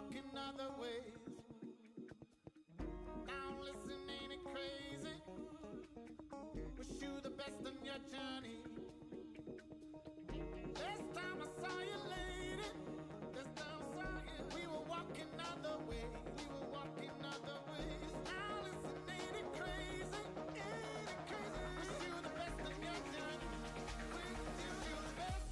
walking other ways. Now listen, ain't it crazy? Wish you the best on your journey. Last time I saw you, lady, last time I saw you, we were walking other ways. We were walking other ways. Now listen, ain't it crazy? Ain't it crazy? Wish you the best on your journey. Wish you the best.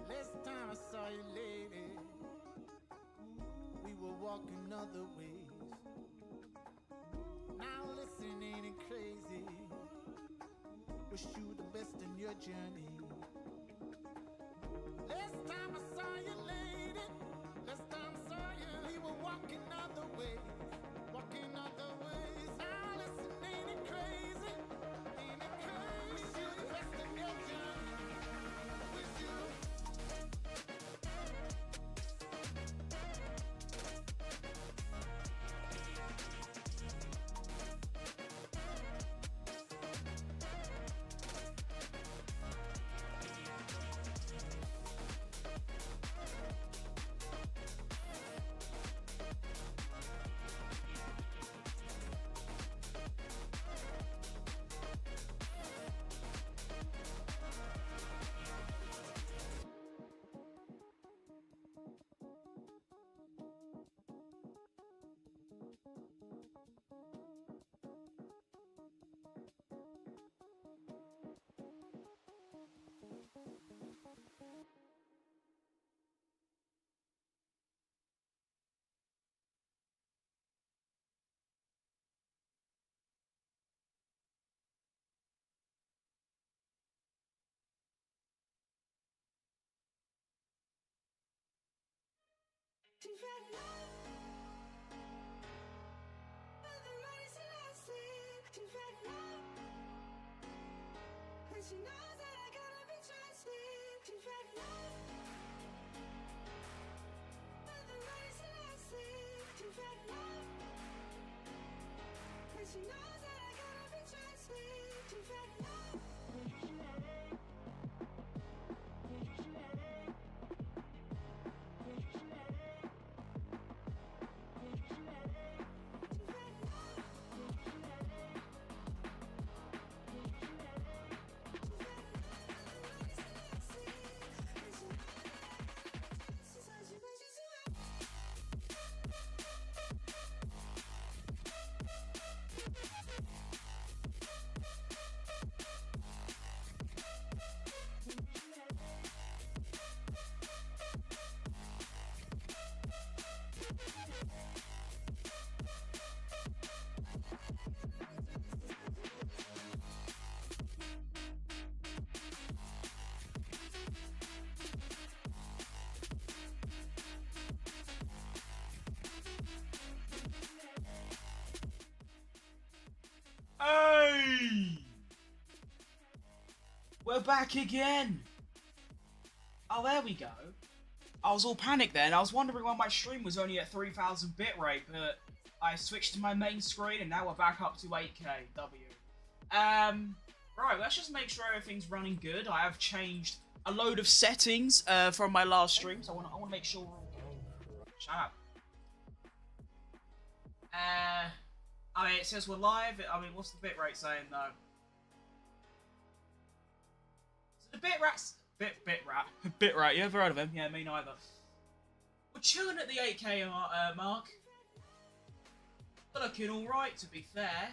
Last time I saw you, lady, we were walking other ways. Now listen, ain't it crazy? Wish you the best in your journey. Last time I saw you, lady, last time I saw you, we were walking other ways, walking other ways. Now listen, ain't it crazy? Ain't it crazy? Wish you the best in your journey. Wish you. She knows that I gotta be trusted. She's had love, but the money's elastic. She's had love, and she knows that I gotta be trusted. She's had love. Hey! We're back again! Oh, there we go. I was all panicked then. I was wondering why my stream was only at 3000 bitrate, but I switched to my main screen and now we're back up to 8K W. Right, let's just make sure everything's running good. I have changed a load of settings from my last stream, so I want to make sure we're all good. Shut up. I mean, it says we're live. I mean, what's the bitrate saying though? The bitrate. Bitrate. You ever heard of him? Yeah, me neither. We're chilling at the 8k mark. Looking alright, to be fair.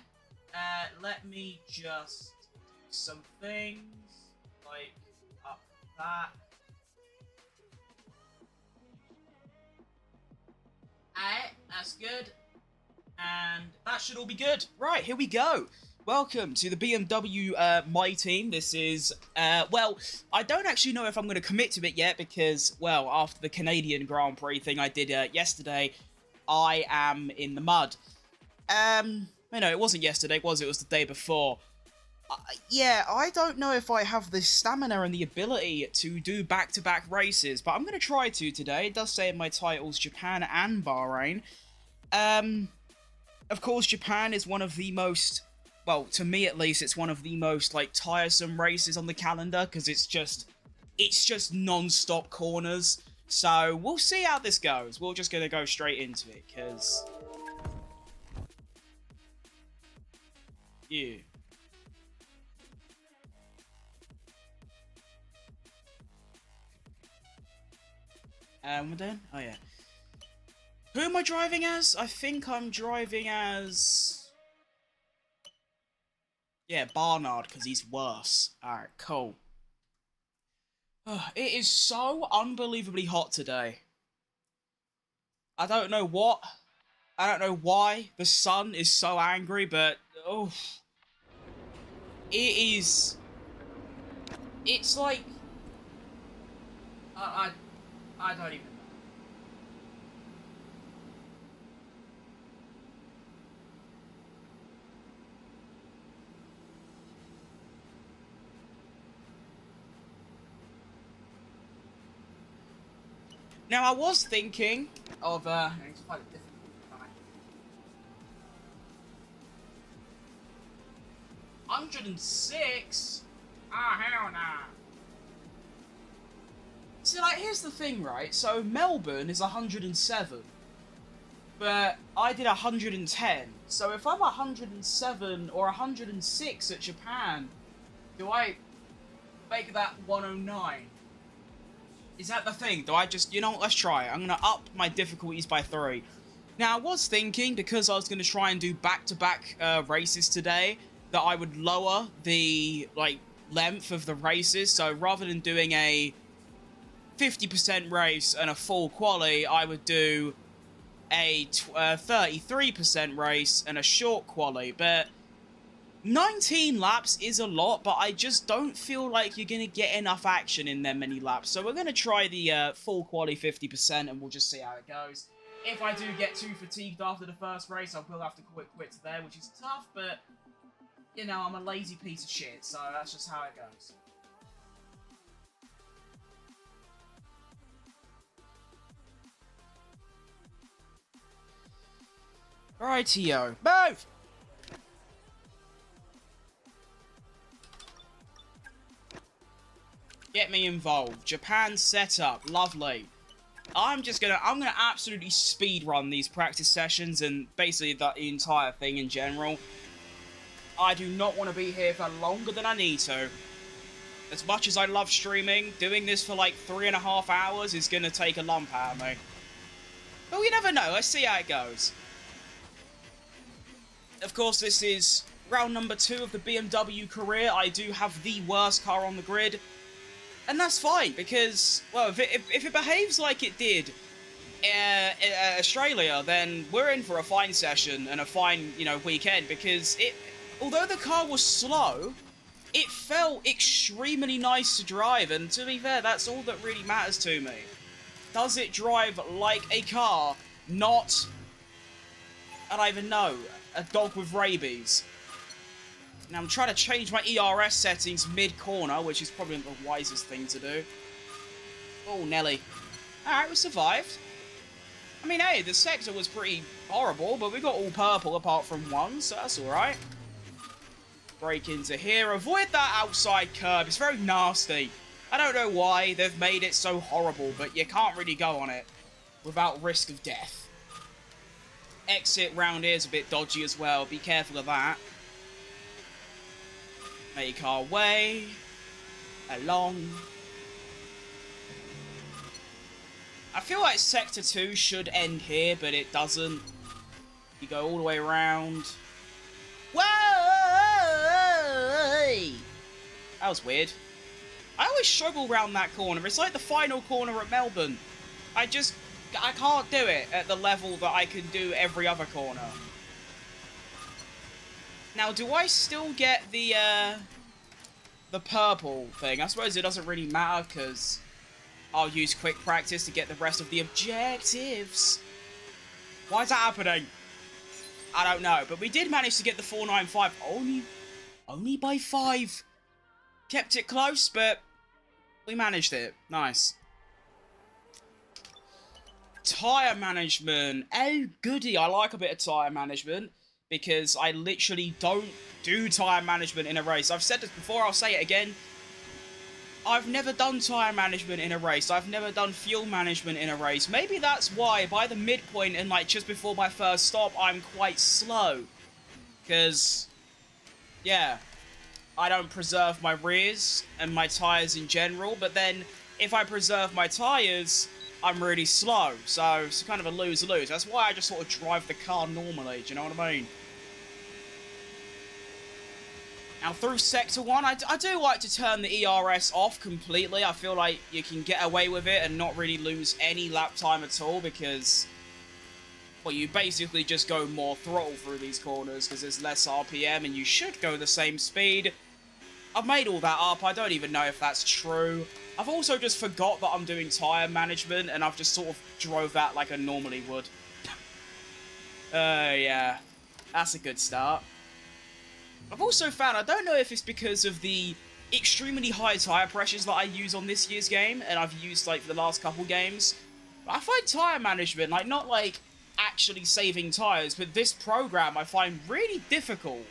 Let me just do some things. Like, up that. Alright, that's good. And that should all be good. Right, here we go. Welcome to the BMW My Team. This is, well, I don't actually know if I'm going to commit to it yet because, well, after the Canadian Grand Prix thing I did yesterday, I am in the mud. You know, it wasn't yesterday, was it? It was the day before. Yeah, I don't know if I have the stamina and the ability to do back-to-back races, but I'm going to try to today. It does say in my titles Japan and Bahrain. Of course, Japan is one of the most, well, to me at least, it's one of the most, like, tiresome races on the calendar, because it's just non-stop corners. So, we'll see how this goes. We're just going to go straight into it, because... yeah. We're done? Oh, yeah. Who am I driving as? I think I'm driving as... yeah, Barnard, because he's worse. Alright, cool. It is so unbelievably hot today. I don't know what. I don't know why the sun is so angry, but... oh. It is... it's like... I don't even know. Now, I was thinking of, it's quite a difficult time. 106? Ah, hell nah. See, like, here's the thing, right? So, Melbourne is 107. But I did 110. So, if I'm 107 or 106 at Japan, do I make that 109? Is that the thing? Do I just... you know what? Let's try it. I'm going to up my difficulties by 3. Now, I was thinking, because I was going to try and do back-to-back races today, that I would lower the, like, length of the races. So, rather than doing a 50% race and a full quali, I would do a 33% race and a short quali. But 19 laps is a lot, but I just don't feel like you're going to get enough action in them many laps. So we're going to try the full quali 50% and we'll just see how it goes. If I do get too fatigued after the first race, I will have to quit there, which is tough, but, you know, I'm a lazy piece of shit, so that's just how it goes. Rightio. Move! Get me involved. Japan setup. Lovely. I'm gonna absolutely speed run these practice sessions and basically the entire thing in general. I do not want to be here for longer than I need to. As much as I love streaming, doing this for like 3.5 hours is gonna take a lump out of me. But we never know. Let's see how it goes. Of course, this is round number 2 of the BMW career. I do have the worst car on the grid. And that's fine, because, well, if it behaves like it did in Australia, then we're in for a fine session and a fine, you know, weekend, because although the car was slow, it felt extremely nice to drive, and to be fair, that's all that really matters to me. Does it drive like a car, not, I don't even know, a dog with rabies? Now, I'm trying to change my ERS settings mid-corner, which is probably the wisest thing to do. Oh, Nelly. Alright, we survived. I mean, hey, the sector was pretty horrible, but we got all purple apart from one, so that's alright. Break into here. Avoid that outside curb. It's very nasty. I don't know why they've made it so horrible, but you can't really go on it without risk of death. Exit round here is a bit dodgy as well. Be careful of that. Make our way along. I feel like Sector 2 should end here, but it doesn't. You go all the way around. Whoa! That was weird. I always struggle around that corner. It's like the final corner at Melbourne. I can't do it at the level that I can do every other corner. Now, do I still get the purple thing? I suppose it doesn't really matter, because I'll use quick practice to get the rest of the objectives. Why is that happening? I don't know, but we did manage to get the 495. Only by 5. Kept it close, but we managed it. Nice. Tyre management. Oh, goody. I like a bit of tyre management, because I literally don't do tyre management in a race. I've said this before, I'll say it again. I've never done tyre management in a race. I've never done fuel management in a race. Maybe that's why by the midpoint and like just before my first stop, I'm quite slow. Because, yeah, I don't preserve my rears and my tyres in general. But then if I preserve my tyres, I'm really slow. So it's kind of a lose-lose. That's why I just sort of drive the car normally. Do you know what I mean? Now, through Sector 1, I do like to turn the ERS off completely. I feel like you can get away with it and not really lose any lap time at all, because, well, you basically just go more throttle through these corners because there's less RPM and you should go the same speed. I've made all that up. I don't even know if that's true. I've also just forgot that I'm doing tyre management, and I've just sort of drove that like I normally would. Yeah. That's a good start. I've also found, I don't know if it's because of the extremely high tyre pressures that I use on this year's game, and I've used, like, for the last couple games, but I find tyre management, like, not, like, actually saving tyres, but this program I find really difficult.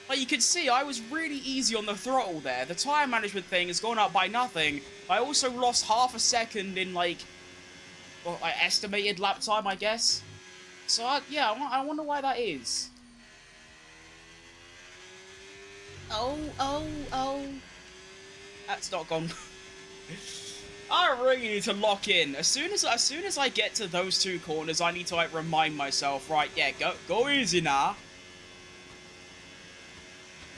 Like, you can see, I was really easy on the throttle there. The tyre management thing has gone up by nothing. I also lost half a second in, like, well, estimated lap time, I guess. So, yeah, I wonder why that is. Oh. That's not gone. I really need to lock in. As soon as I get to those two corners, I need to, like, remind myself, right, yeah, go easy now.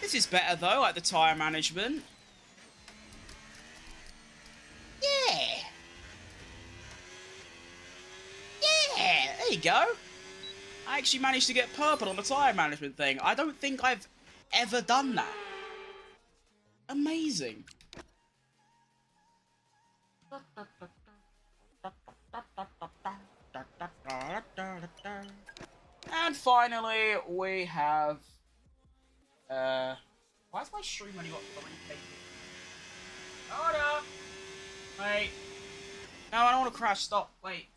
This is better, though, like the tyre management. Yeah, there you go. I actually managed to get purple on the tyre management thing. I don't think I've ever done that. Amazing. And finally, we have... why is my stream only got 3 people? Hold up! Wait. No, I don't want to crash. Stop. Wait.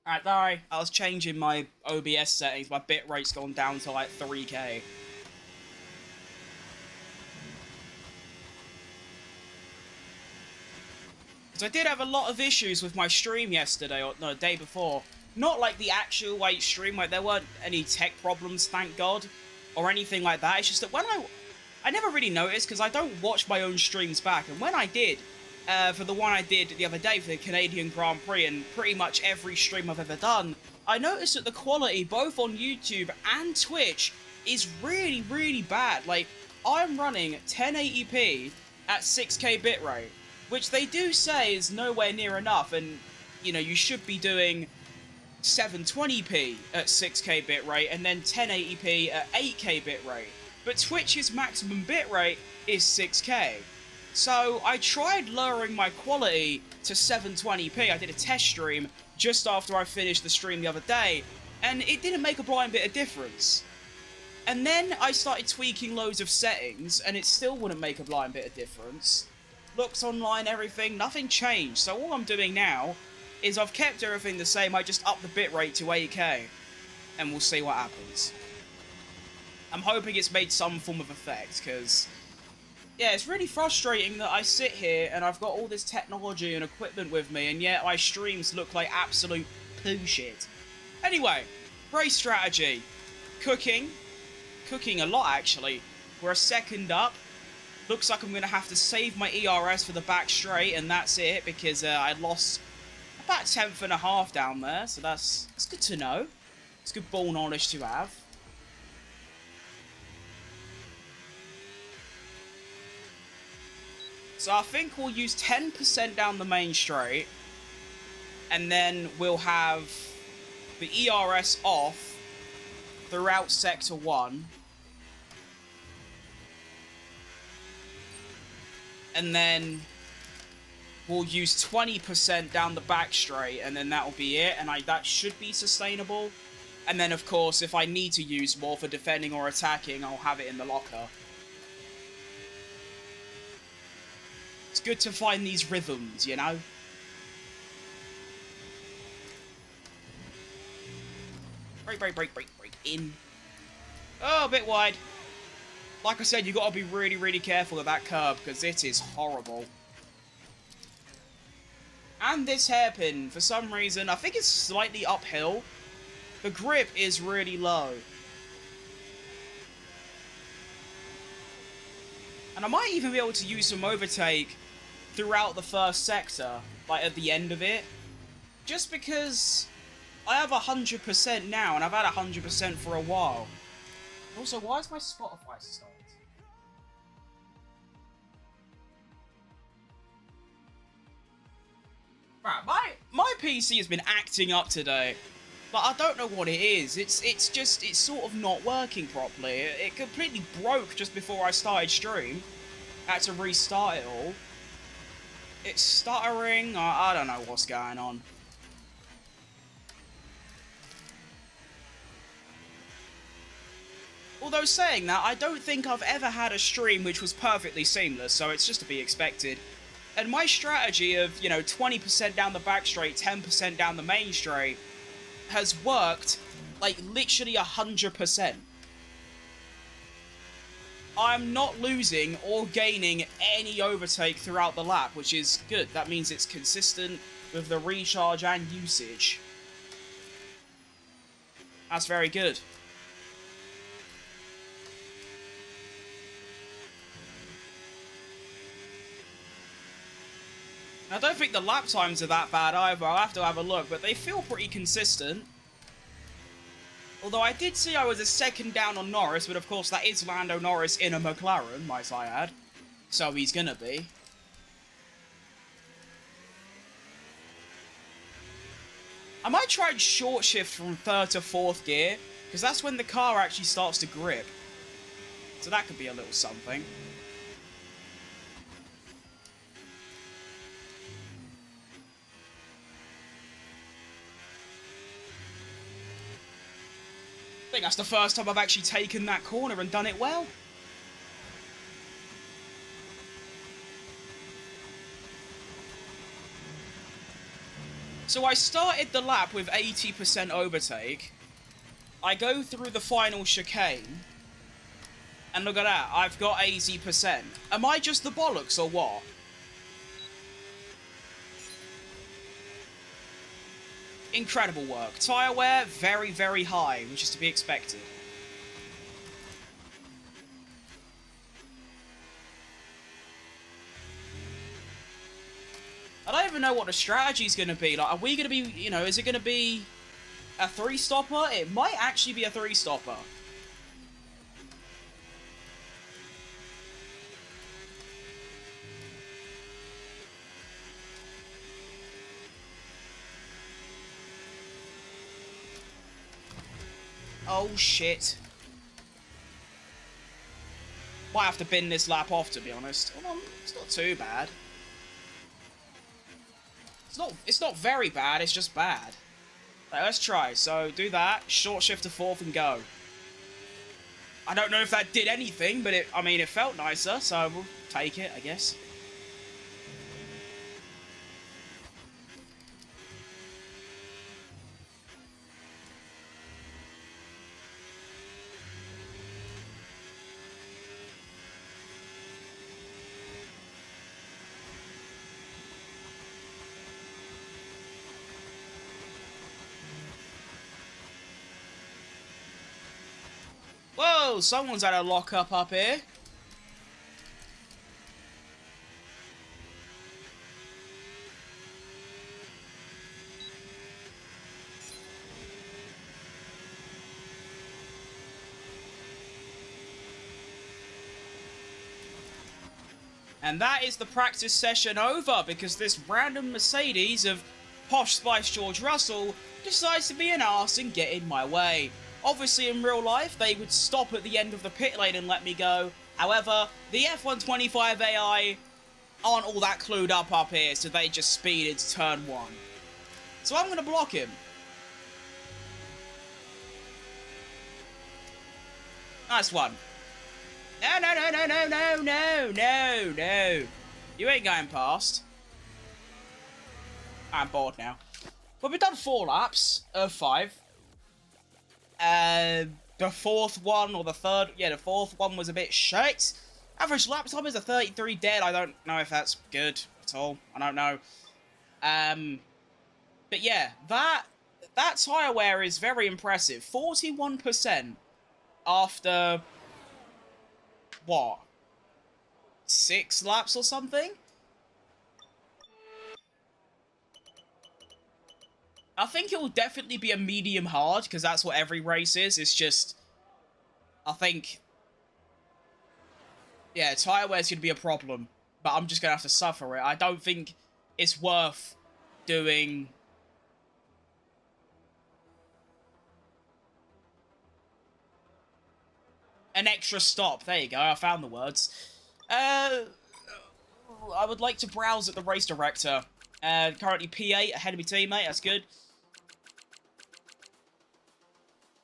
Alright, sorry. I was changing my OBS settings. My bitrate's gone down to like 3K. So I did have a lot of issues with my stream yesterday, or no, the day before. Not like the actual like stream, like there weren't any tech problems, thank God, or anything like that. It's just that when I never really noticed because I don't watch my own streams back, and when I did, for the one I did the other day for the Canadian Grand Prix and pretty much every stream I've ever done, I noticed that the quality both on YouTube and Twitch is really, really bad. Like, I'm running 1080p at 6K bitrate, which they do say is nowhere near enough, and, you know, you should be doing 720p at 6K bitrate and then 1080p at 8K bitrate. But Twitch's maximum bitrate is 6K. So I tried lowering my quality to 720p. I did a test stream just after I finished the stream the other day, and it didn't make a blind bit of difference. And then I started tweaking loads of settings, and it still wouldn't make a blind bit of difference. Looked online, everything, nothing changed. So all I'm doing now is I've kept everything the same. I just upped the bitrate to 8K, and we'll see what happens. I'm hoping it's made some form of effect, because Yeah, it's really frustrating that I sit here and I've got all this technology and equipment with me, and yet my streams look like absolute poo shit. Anyway, race strategy. Cooking a lot, actually. We're a second up. Looks like I'm going to have to save my ERS for the back straight, and that's it, because I lost about 10th and a half down there, so that's good to know. It's good ball knowledge to have. So I think we'll use 10% down the main straight, and then we'll have the ERS off throughout Sector 1. And then we'll use 20% down the back straight, and then that'll be it, and that should be sustainable. And then, of course, if I need to use more for defending or attacking, I'll have it in the locker. It's good to find these rhythms, you know? Break, in. Oh, a bit wide. Like I said, you've got to be really, really careful of that curb, because it is horrible. And this hairpin, for some reason, I think it's slightly uphill. The grip is really low. And I might even be able to use some overtake throughout the first sector, like at the end of it. Just because I have 100% now, and I've had 100% for a while. Also, why is my Spotify stopped? Right, my PC has been acting up today. But I don't know what it is. It's sort of not working properly. It completely broke just before I started stream. I had to restart it all. It's stuttering. I don't know what's going on. Although saying that, I don't think I've ever had a stream which was perfectly seamless, so it's just to be expected. And my strategy of, 20% down the back straight, 10% down the main straight, has worked, like, literally 100%. I'm not losing or gaining any overtake throughout the lap, which is good. That means it's consistent with the recharge and usage. That's very good. I don't think the lap times are that bad either. I'll have to have a look, but they feel pretty consistent. Although I did see I was a second down on Norris, but of course that is Lando Norris in a McLaren, might I add. So he's gonna be. I might try and short shift from 3rd to 4th gear, because that's when the car actually starts to grip. So that could be a little something. I think that's the first time I've actually taken that corner and done it well. So I started the lap with 80% overtake. I go through the final chicane. And look at that, I've got 80%. Am I just the bollocks or what? Incredible work. Tyre wear, very, very high, which is to be expected. I don't even know what the strategy's going to be. Like, are we going to be, is it going to be a 3-stopper? It might actually be a 3-stopper. Oh, shit. Might have to bin this lap off, to be honest. Well, it's not too bad. It's not very bad, it's just bad. Right, let's try. So, do that, short shift to 4th and go. I don't know if that did anything, but it felt nicer, so we'll take it, I guess. Whoa, someone's had a lock-up up here. And that is the practice session over, because this random Mercedes of posh Spice George Russell decides to be an arse and get in my way. Obviously, in real life, they would stop at the end of the pit lane and let me go. However, the F125 AI aren't all that clued up here, so they just speed into turn 1. So I'm going to block him. Nice one. No, no, no, no, no, no, no, no, no. You ain't going past. I'm bored now. But we've done 4 laps of 5. The fourth one, or the third, yeah, the fourth one was a bit shite. Average lap time is a 33 dead. I don't know if that's good at all. I don't know. But yeah, that tyre wear is very impressive. 41% after... what? 6 laps or something? I think it will definitely be a medium hard, because that's what every race is. It's just, I think, yeah, tyre wear's going to be a problem, but I'm just going to have to suffer it. I don't think it's worth doing... an extra stop. There you go, I found the words. I would like to browse at the race director. Currently P8 ahead of my teammate, that's good.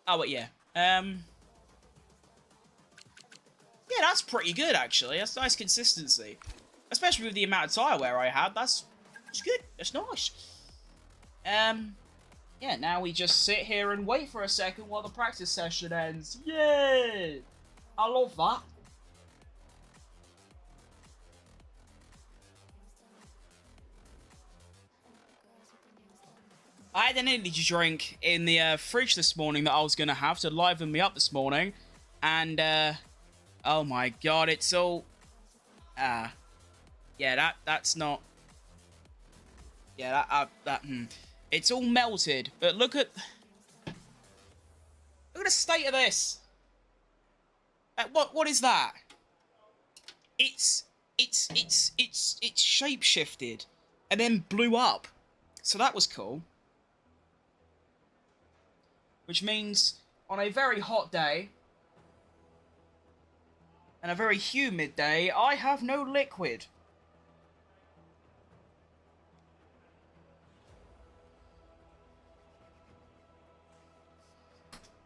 Oh, but yeah. Yeah, that's pretty good, actually. That's nice consistency. Especially with the amount of tyre wear I had. That's good. That's nice. Yeah, now we just sit here and wait for a second while the practice session ends. Yay! I love that. I had an energy drink in the fridge this morning that I was going to have to liven me up this morning. And, oh my god, it's all... yeah, that's not... yeah, it's all melted. But look at the state of this. What is that? It's shape-shifted and then blew up. So that was cool. Which means, on a very hot day, and a very humid day, I have no liquid.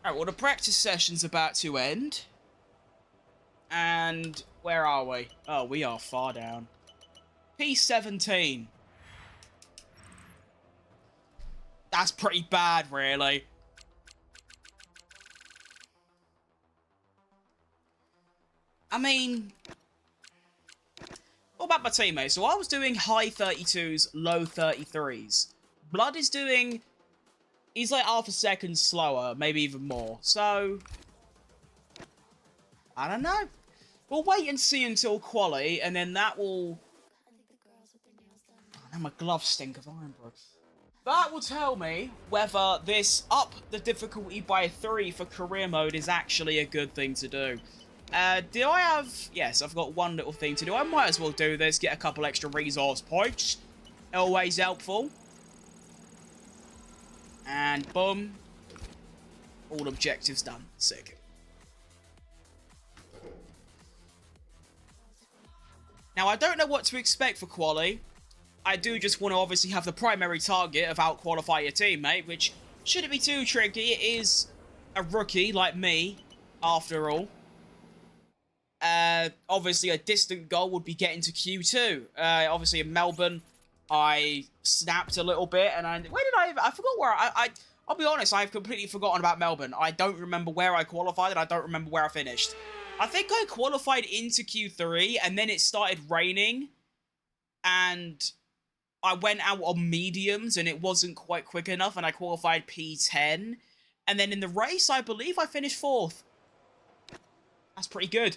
Alright, well, the practice session's about to end. And where are we? Oh, we are far down. P17. That's pretty bad, really. I mean, what about my teammate? So I was doing high 32s, low 33s. Blood is doing... he's like half a second slower, maybe even more. So, I don't know. We'll wait and see until quali, and then that will... oh, now my gloves stink of iron, bro. That will tell me whether this up the difficulty by 3 for career mode is actually a good thing to do. Do I have... yes, I've got one little thing to do. I might as well do this, get a couple extra resource points. Always helpful. And boom. All objectives done. Sick. Now, I don't know what to expect for quali. I do just want to obviously have the primary target of out-qualify your teammate, which shouldn't be too tricky. It is a rookie like me, after all. Obviously, a distant goal would be getting to Q2. Obviously, in Melbourne, I snapped a little bit, and where did I forgot where I'll be honest, I've completely forgotten about Melbourne. I don't remember where I qualified, and I don't remember where I finished. I think I qualified into Q3, and then it started raining, and I went out on mediums, and it wasn't quite quick enough, and I qualified P10, and then in the race, I believe I finished 4th. That's pretty good.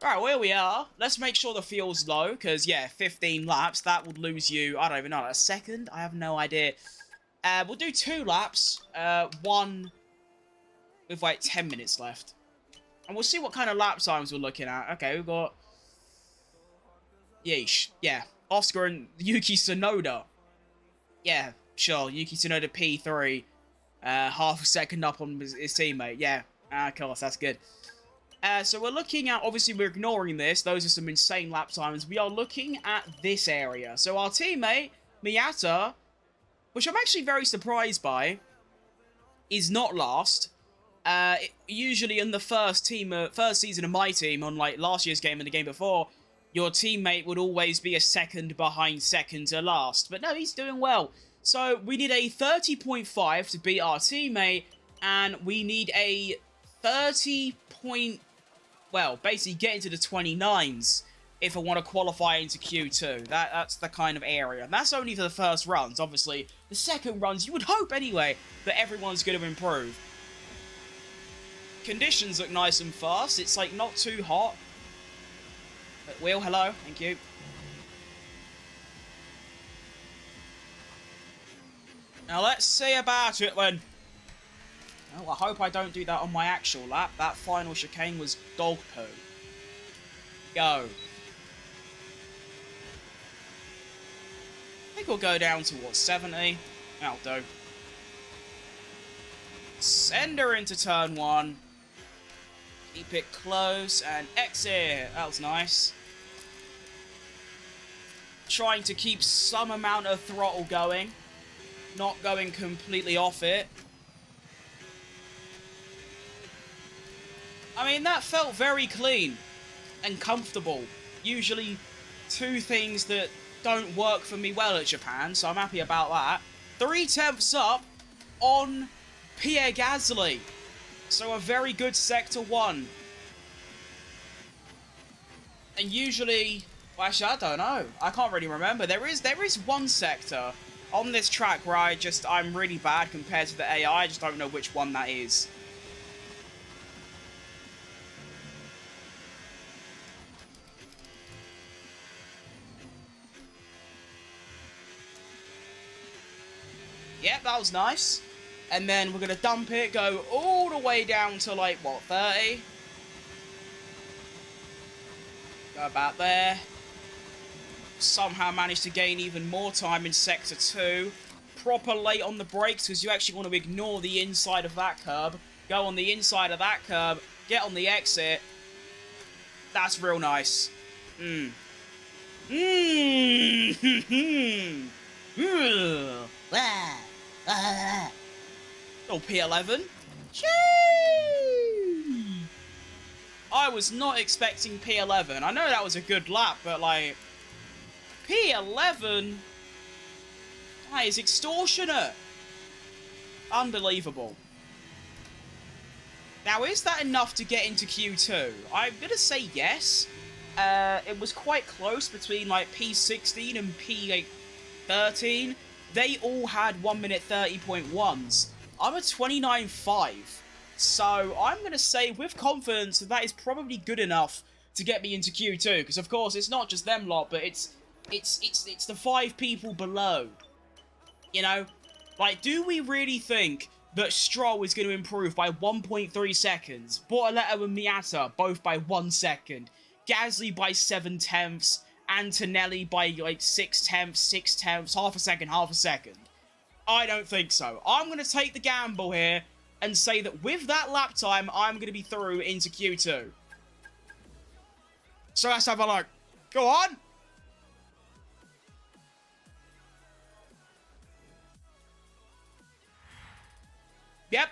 Alright, well, here we are. Let's make sure the fuel's low, because, yeah, 15 laps, that would lose you, I don't even know, a second? I have no idea. We'll do 2 laps, one with, like, 10 minutes left. And we'll see what kind of lap times we're looking at. Okay, we've got... Yeesh. Yeah, Oscar and Yuki Tsunoda. Yeah, sure, Yuki Tsunoda P3. Half a second up on his teammate. Yeah, of course, that's good. So we're looking at, obviously we're ignoring this, those are some insane lap times. We are looking at this area. So our teammate, Miyata, which I'm actually very surprised by, is not last. Usually in the first season of my team, on like last year's game and the game before, your teammate would always be a second behind second to last. But no, he's doing well. So we need a 30.5 to beat our teammate, and we need a 30 point... Well, basically get into the 29s if I want to qualify into Q2. That's the kind of area. And that's only for the first runs, obviously. The second runs, you would hope anyway, that everyone's going to improve. Conditions look nice and fast. It's like not too hot. But Will, hello. Thank you. Now let's see about it then. Oh, I hope I don't do that on my actual lap. That final chicane was dog poo. Go. I think we'll go down to, what, 70? That'll do. Send her into turn 1. Keep it close and exit. That was nice. Trying to keep some amount of throttle going. Not going completely off it. I mean, that felt very clean and comfortable. Usually 2 things that don't work for me well at Japan, so I'm happy about that. 3/10 up on Pierre Gasly. So a very good Sector 1. And usually... Well, actually, I don't know. I can't really remember. There is one sector on this track where I'm really bad compared to the AI. I just don't know which one that is. Yep, that was nice. And then we're going to dump it, go all the way down to, like, what, 30? Go about there. Somehow managed to gain even more time in Sector 2. Proper late on the brakes, because you actually want to ignore the inside of that curb. Go on the inside of that curb. Get on the exit. That's real nice. Oh, P11. I was not expecting P11. I know that was a good lap, but like... P11? That is extortionate. Unbelievable. Now, is that enough to get into Q2? I'm going to say yes. It was quite close between, like, P16 and P13. They all had 1 minute 30.1s. I'm at 29.5. So, I'm going to say with confidence that is probably good enough to get me into Q2. Because, of course, it's not just them lot, but it's the 5 people below. You know? Like, do we really think that Stroll is going to improve by 1.3 seconds? Bortoleto and Miyata both by 1 second. Gasly by 7/10. Antonelli by, like, 6/10, half a second. I don't think so. I'm going to take the gamble here and say that with that lap time, I'm going to be through into Q2. So let's have a look. Go on. Yep.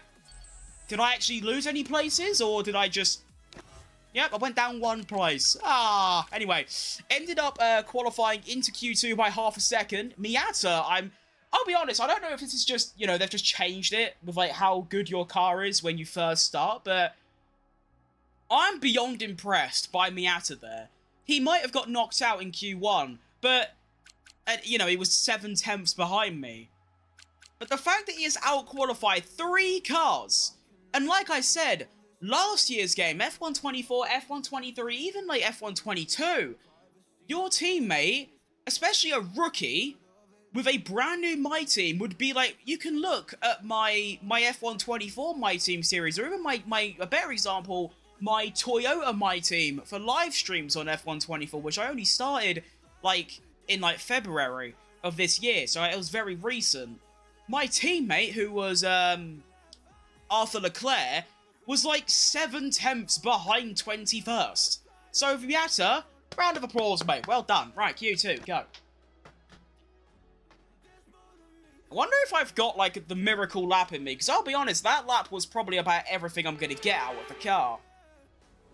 Did I actually lose any places, or did I just... Yep, I went down 1 place. Anyway, ended up qualifying into Q2 by half a second. Miyata, I'll be honest, I don't know if this is just, you know, they've just changed it with, like, how good your car is when you first start, but I'm beyond impressed by Miyata there. He might have got knocked out in Q1, but, you know, he was 7/10 behind me. But the fact that he has out-qualified 3 cars, and like I said, last year's game, F124, F123, even like F122, your teammate, especially a rookie, with a brand new My Team would be like, you can look at my F124 My Team series, or even a better example, my Toyota My Team for live streams on F124, which I only started like in like February of this year, so it was very recent. My teammate, who was Arthur Leclerc, was like 7/10 behind 21st. So Viata, round of applause, mate. Well done. Right, Q2, go. I wonder if I've got, like, the miracle lap in me, because I'll be honest, that lap was probably about everything I'm going to get out of the car.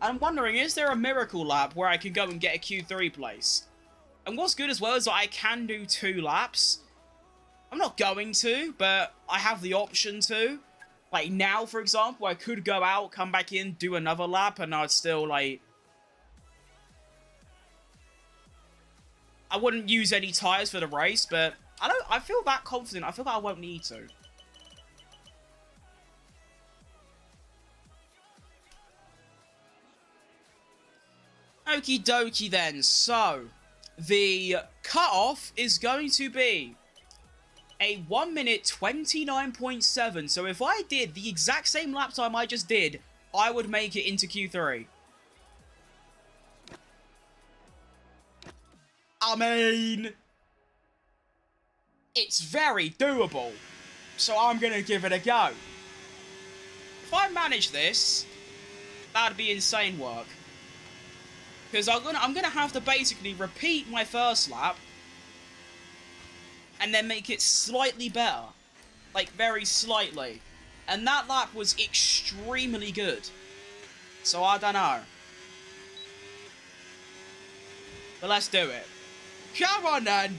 And I'm wondering, is there a miracle lap where I can go and get a Q3 place? And what's good as well is that I can do 2 laps. I'm not going to, but I have the option to. Like, now, for example, I could go out, come back in, do another lap, and I'd still, like... I wouldn't use any tyres for the race, but... I feel that confident. I feel that I won't need to. Okie dokie then. So, the cutoff is going to be a 1 minute 29.7. So if I did the exact same lap time I just did, I would make it into Q3. I mean... it's very doable, so I'm going to give it a go. If I manage this, that'd be insane work. Because I'm gonna have to basically repeat my first lap, and then make it slightly better. Like, very slightly. And that lap was extremely good. So I don't know. But let's do it. Come on then!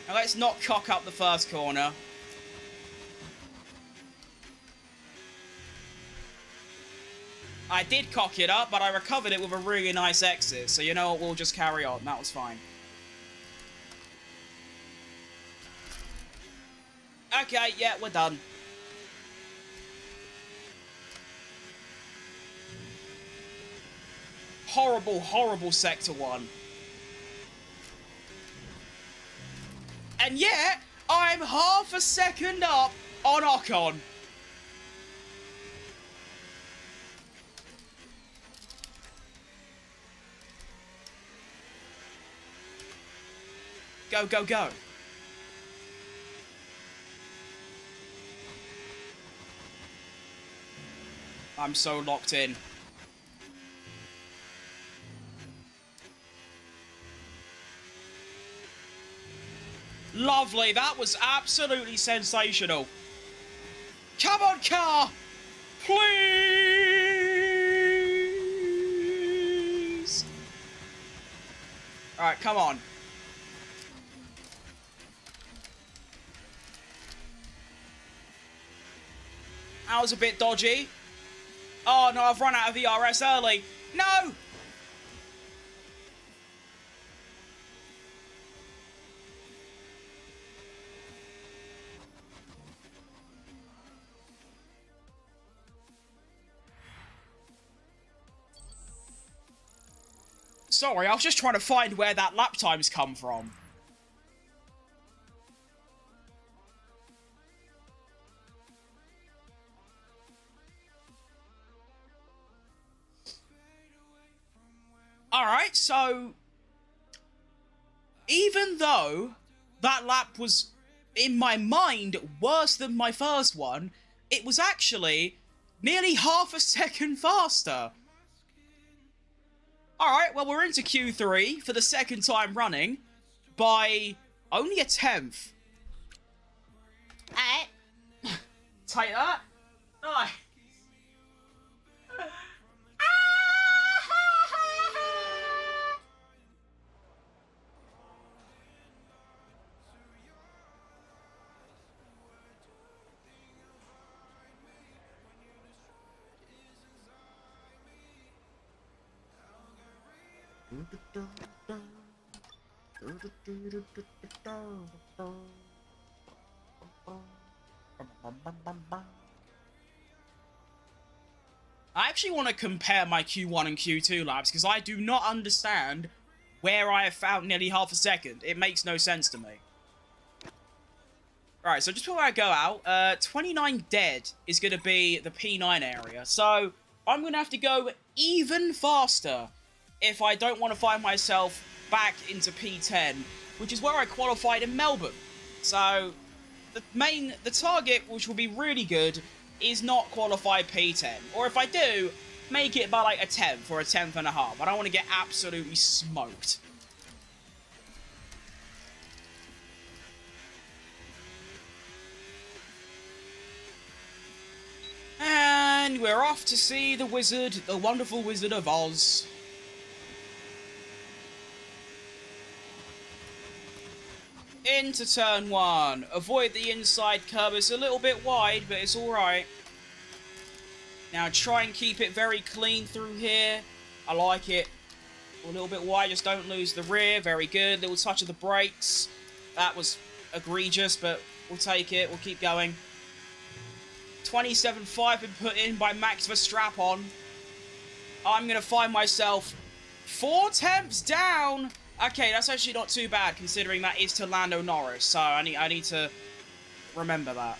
Now let's not cock up the first corner. I did cock it up, but I recovered it with a really nice exit. So you know what, we'll just carry on. That was fine. Okay, yeah, we're done. Horrible, horrible Sector 1. And yet, I'm half a second up on Ocon. Go, go, go. I'm so locked in. Lovely, that was absolutely sensational. Come on, car! Please! Alright, come on. That was a bit dodgy. Oh no, I've run out of VRS early. No! Sorry, I was just trying to find where that lap time's come from. Alright, so... even though that lap was, in my mind, worse than my first one, it was actually nearly half a second faster. Alright, well, we're into Q3 for the second time running by only a 10th. Take that. Nice. I actually want to compare my Q1 and Q2 laps, because I do not understand where I have found nearly half a second. It makes no sense to me. Alright, so just before I go out, 29 dead is going to be the P9 area. So, I'm going to have to go even faster if I don't want to find myself back into P10, which is where I qualified in Melbourne. So, the target, which will be really good, is not qualify P10. Or if I do, make it by like a 10th or a 10th and a half. I don't want to get absolutely smoked. And we're off to see the wizard, the wonderful Wizard of Oz. Into turn 1. Avoid the inside curb. It's a little bit wide, but it's alright. Now try and keep it very clean through here. I like it. A little bit wide, just don't lose the rear. Very good. Little touch of the brakes. That was egregious, but we'll take it. We'll keep going. 27.5 been put in by Max Verstappen. I'm going to find myself 4 tenths down. Okay, that's actually not too bad, considering that is to Lando Norris, so I need to remember that.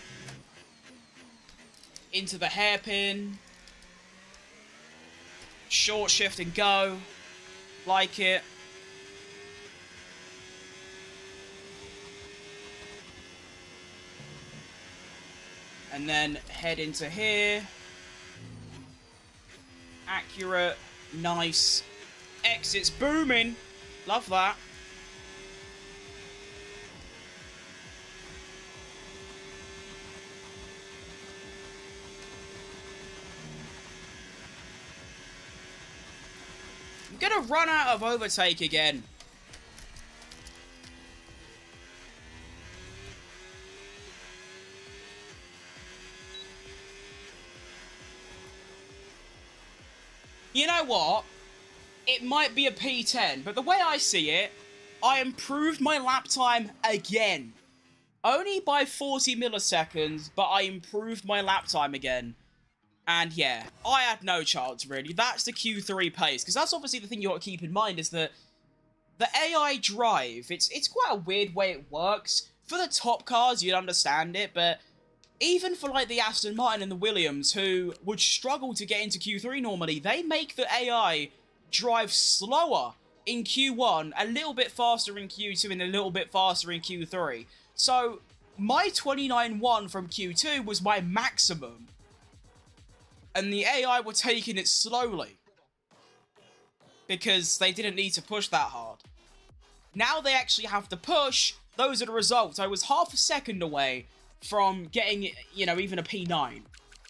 Into the hairpin. Short shift and go. Like it. And then head into here. Accurate. Nice. Exits booming. Love that. I'm gonna run out of overtake again. You know what? It might be a P10, but the way I see it, I improved my lap time again. Only by 40 milliseconds, but I improved my lap time again. And yeah, I had no chance, really. That's the Q3 pace, because that's obviously the thing you got to keep in mind, is that the AI drive, it's quite a weird way it works. For the top cars, you'd understand it, but even for like the Aston Martin and the Williams, who would struggle to get into Q3 normally, they make the AI drive slower in Q1, a little bit faster in Q2, and a little bit faster in Q3. So, my 29.1 from Q2 was my maximum. And the AI were taking it slowly. Because they didn't need to push that hard. Now they actually have to push. Those are the results. I was half a second away from getting, you know, even a P9.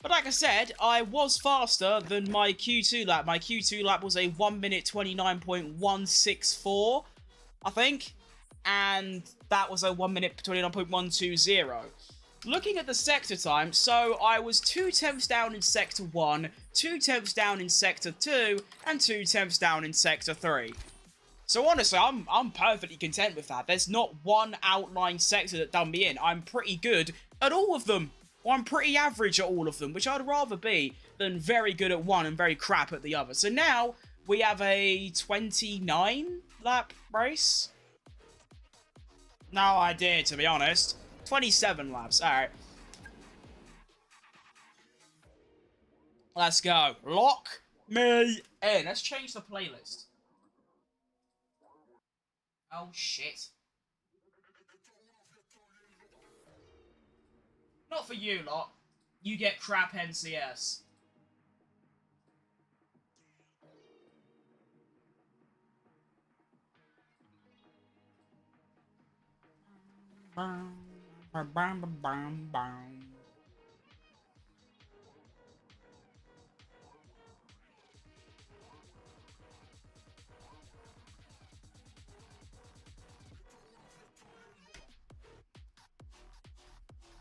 But like I said, I was faster than my Q2 lap. My Q2 lap was a 1 minute 29.164, I think. And that was a 1 minute 29.120. Looking at the sector time, so I was 2 tenths down in Sector 1, 2 tenths down in Sector 2, and 2 tenths down in Sector 3. So honestly, I'm perfectly content with that. There's not one outlying sector that done me in. I'm pretty good at all of them. Or I'm pretty average at all of them, which I'd rather be than very good at one and very crap at the other. So now, we have a 29 lap race. No idea, to be honest. 27 laps, alright. Let's go. Lock me in. Let's change the playlist. Oh, shit. Not for you lot. You get crap NCS.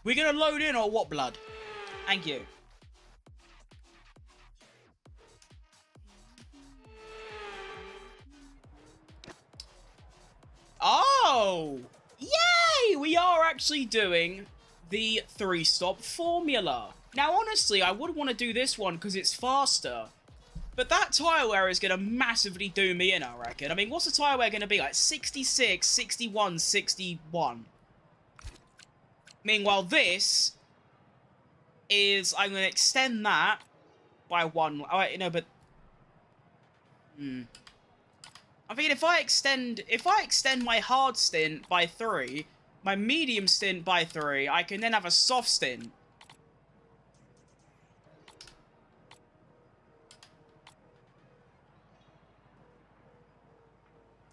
We gonna load in or what, blood? Thank you. Oh! Yay! We are actually doing the 3-stop formula. Now, honestly, I would want to do this one because it's faster. But that tyre wear is going to massively do me in, I reckon. I mean, what's the tyre wear going to be? Like 66, 61, 61. Meanwhile, this is... I'm going to extend that by 1... Oh, wait, no, but... I mean, if I extend my hard stint by 3, my medium stint by 3, I can then have a soft stint.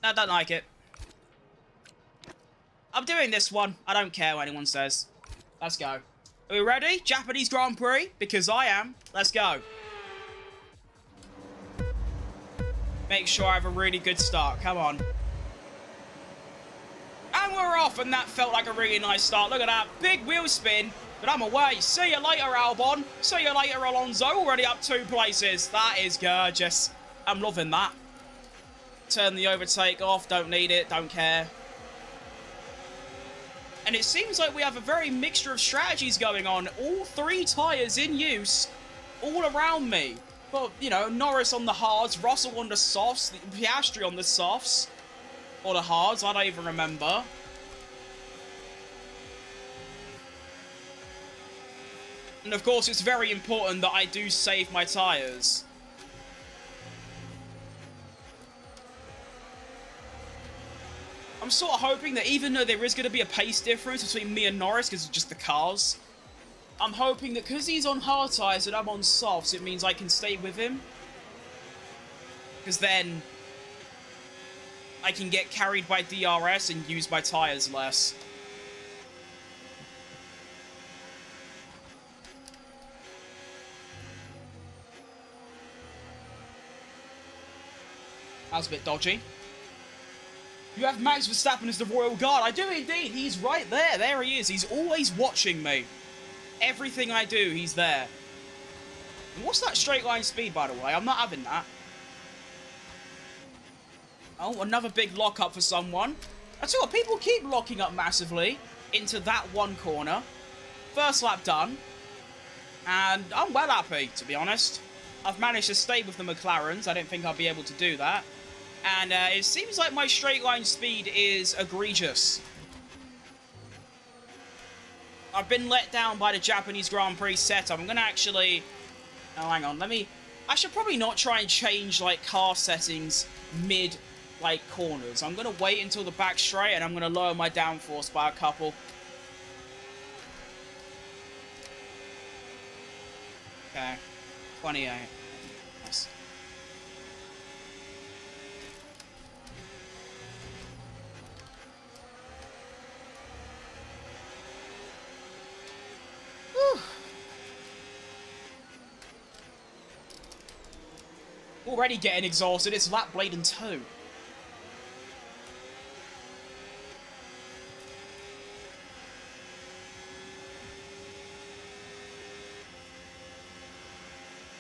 I don't like it. I'm doing this one. I don't care what anyone says. Let's go. Are we ready? Japanese Grand Prix? Because I am. Let's go. Make sure I have a really good start. Come on. And we're off, and that felt like a really nice start. Look at that. Big wheel spin, but I'm away. See you later, Albon. See you later, Alonso. Already up 2 places. That is gorgeous. I'm loving that. Turn the overtake off. Don't need it. Don't care. And it seems like we have a very mixture of strategies going on. All 3 tyres in use all around me. But, you know, Norris on the hards, Russell on the softs, Piastri on the softs. Or the hards, I don't even remember. And of course, it's very important that I do save my tyres. I'm sort of hoping that even though there is going to be a pace difference between me and Norris because of just the cars, I'm hoping that because he's on hard tyres and I'm on softs, it means I can stay with him. Because then I can get carried by DRS and use my tyres less. That was a bit dodgy. You have Max Verstappen as the Royal Guard. I do indeed. He's right there. There he is. He's always watching me. Everything I do, he's there. And what's that straight line speed, by the way? I'm not having that. Oh, another big lock-up for someone. I tell you what, people keep locking up massively into that one corner. First lap done. And I'm well happy, to be honest. I've managed to stay with the McLarens. I didn't think I'd be able to do that. And it seems like my straight line speed is egregious. I've been let down by the Japanese Grand Prix setup. I'm going to actually... Oh, hang on. I should probably not try and change, like, car settings mid, like, corners. I'm going to wait until the back straight, and I'm going to lower my downforce by a couple. Okay. 28. Nice. Whew. Already getting exhausted. It's lap Bladen 2.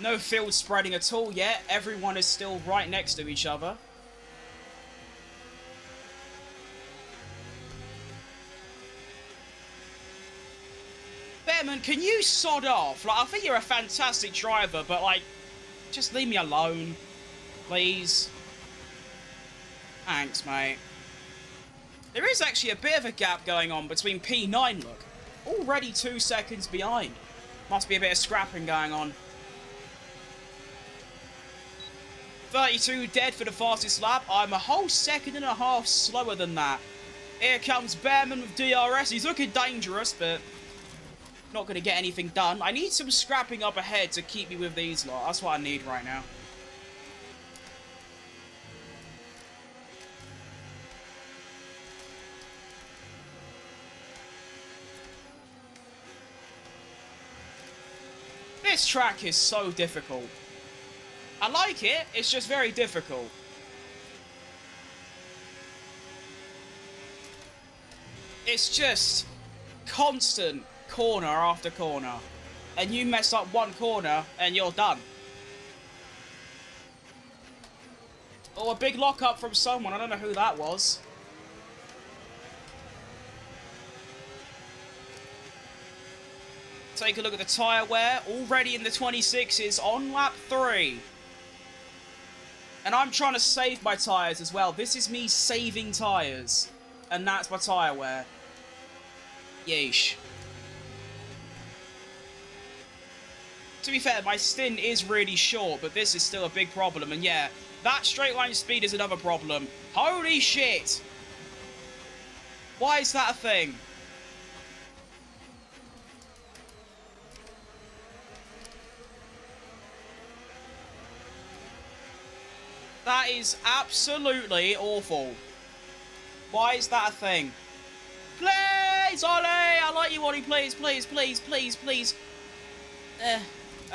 No field spreading at all yet. Everyone is still right next to each other. Behrman, can you sod off? Like, I think you're a fantastic driver, but, like, just leave me alone. Please. Thanks, mate. There is actually a bit of a gap going on between P9, look. Already 2 seconds behind. Must be a bit of scrapping going on. 32 dead for the fastest lap. I'm a whole 1.5 seconds slower than that. Here comes Behrman with DRS. He's looking dangerous, but not going to get anything done. I need some scrapping up ahead to keep me with these lot. That's what I need right now. This track is so difficult. I like it, it's just very difficult. It's just constant corner after corner. And you mess up one corner and you're done. Oh, a big lock-up from someone. I don't know who that was. Take a look at the tyre wear. Already in the 26s on lap 3. And I'm trying to save my tyres as well. This is me saving tyres. And that's my tyre wear. Yeesh. To be fair, my stint is really short, but this is still a big problem. And yeah, that straight line speed is another problem. Holy shit! Why is that a thing? That is absolutely awful. Why is that a thing? Please, Ollie! I like you, Ollie. Please, please, please, please, please.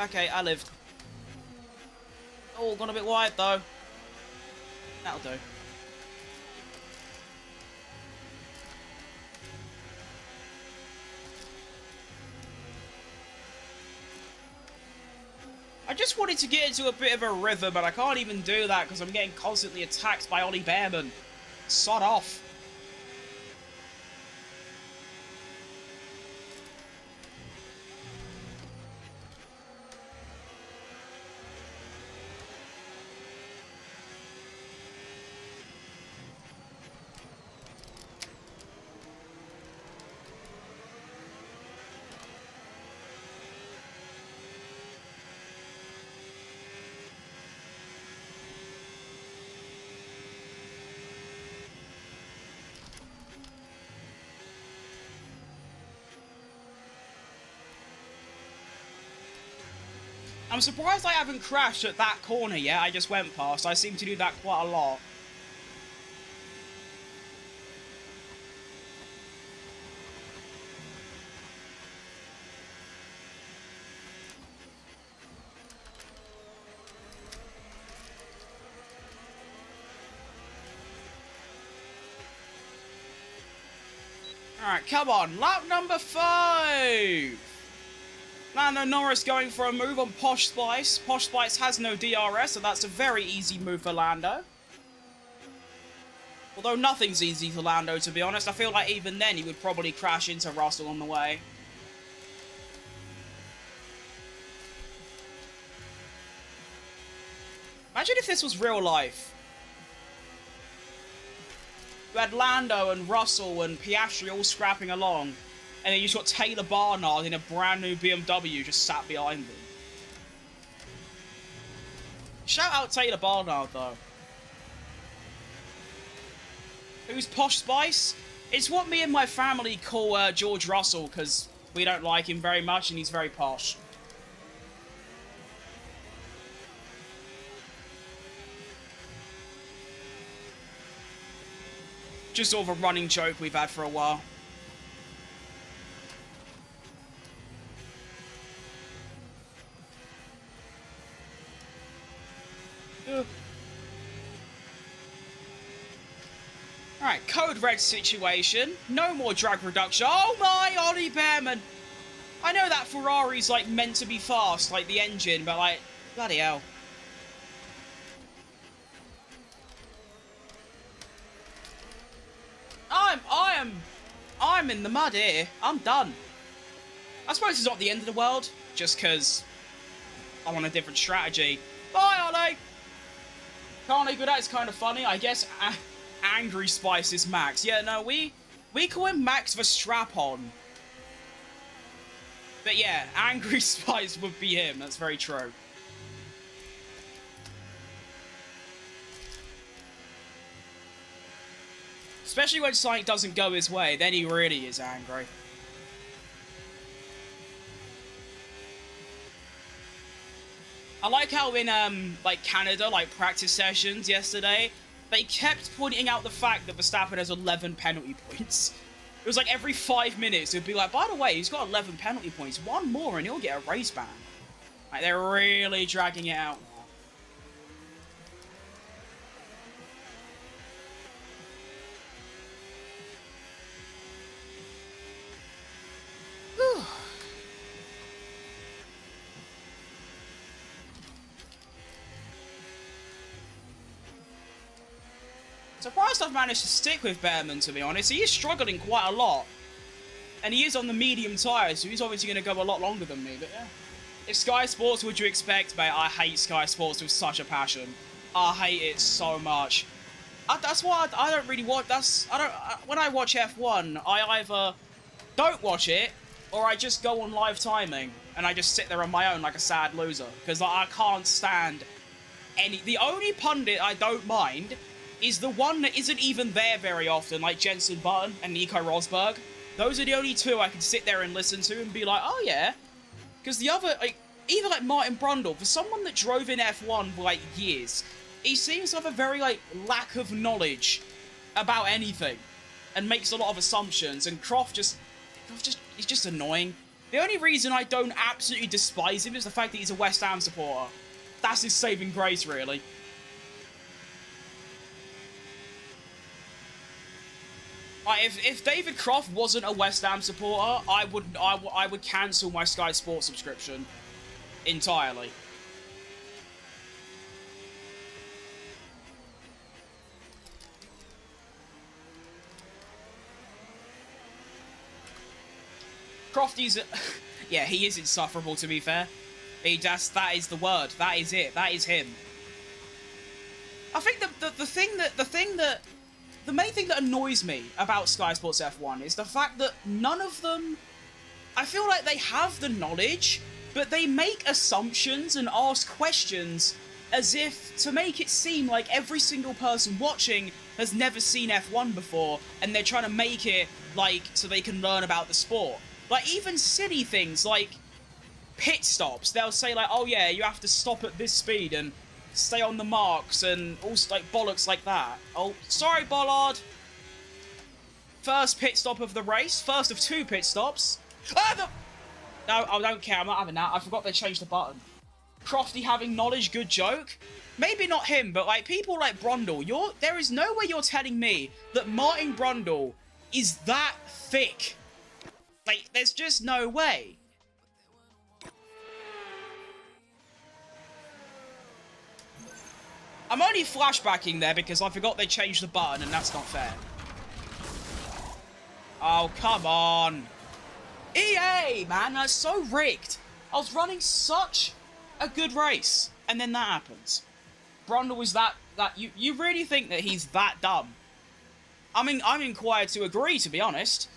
Okay, I lived. Oh, gone a bit wide, though. That'll do. I just wanted to get into a bit of a rhythm, but I can't even do that because I'm getting constantly attacked by Ollie Bearman. Sod off. I'm surprised I haven't crashed at that corner yet. I just went past. I seem to do that quite a lot. Alright, come on. Lap number 5! Lando Norris going for a move on Posh Spice. Posh Spice has no DRS, so that's a very easy move for Lando. Although nothing's easy for Lando, to be honest. I feel like even then he would probably crash into Russell on the way. Imagine if this was real life. You had Lando and Russell and Piastri all scrapping along. And then you just got Taylor Barnard in a brand new BMW just sat behind them. Shout out Taylor Barnard, though. Who's Posh Spice? It's what me and my family call George Russell, because we don't like him very much and he's very posh. Just sort of a running joke we've had for a while. Alright, code red situation. No more drag reduction. Oh my, Ollie Bearman! I know that Ferrari's like meant to be fast, like the engine, but like, bloody hell. I'm in the mud here. I'm done. I suppose it's not the end of the world, just because I'm on a different strategy. Bye, Ollie! Can't leave, but that's kind of funny. I guess Angry Spice is Max. Yeah, no, we call him Max the Strap-On. But yeah, Angry Spice would be him. That's very true. Especially when something doesn't go his way, then he really is angry. I like how in, like, Canada, like, practice sessions yesterday, they kept pointing out the fact that Verstappen has 11 penalty points. It was like every 5 minutes, it would be like, by the way, he's got 11 penalty points. One more and he'll get a race ban. Like, they're really dragging it out. Surprised I've managed to stick with Bearman, to be honest. He is struggling quite a lot. And he is on the medium tyres, so he's obviously going to go a lot longer than me, but yeah. If Sky Sports, would you expect, mate? I hate Sky Sports with such a passion. I hate it so much. That's why I don't really watch, when I watch F1, I either don't watch it, or I just go on live timing, and I just sit there on my own like a sad loser, because I can't stand the only pundit I don't mind is the one that isn't even there very often, like Jensen Button and Nico Rosberg. Those are the only two I can sit there and listen to and be like, oh yeah. Because the other, like, even like Martin Brundle, for someone that drove in F1 for like years, he seems to have a very like lack of knowledge about anything and makes a lot of assumptions, and Croft he's just annoying. The only reason I don't absolutely despise him is the fact that he's a West Ham supporter. That's his saving grace, really. If David Croft wasn't a West Ham supporter, I would cancel my Sky Sports subscription entirely. Crofty's... yeah, he is insufferable, to be fair. That is the word. That is it. That is him. I think the main thing that annoys me about Sky Sports F1 is the fact that none of them... I feel like they have the knowledge, but they make assumptions and ask questions as if to make it seem like every single person watching has never seen F1 before, and they're trying to make it, like, so they can learn about the sport. Like, even silly things like pit stops. They'll say, like, oh yeah, you have to stop at this speed and stay on the marks and all, like, bollocks like that. Oh, sorry, Bollard. First pit stop of the race. First of 2 pit stops. Ah, no, I don't care. I'm not having that. I forgot they changed the button. Crofty having knowledge, good joke. Maybe not him, but, like, people like Brundle. There is no way you're telling me that Martin Brundle is that thick. Like, there's just no way. I'm only flashbacking there because I forgot they changed the button, and that's not fair. Oh, come on. EA, man, that's so rigged. I was running such a good race, and then that happens. Brundle was that you really think that he's that dumb? I'm inclined to agree, to be honest.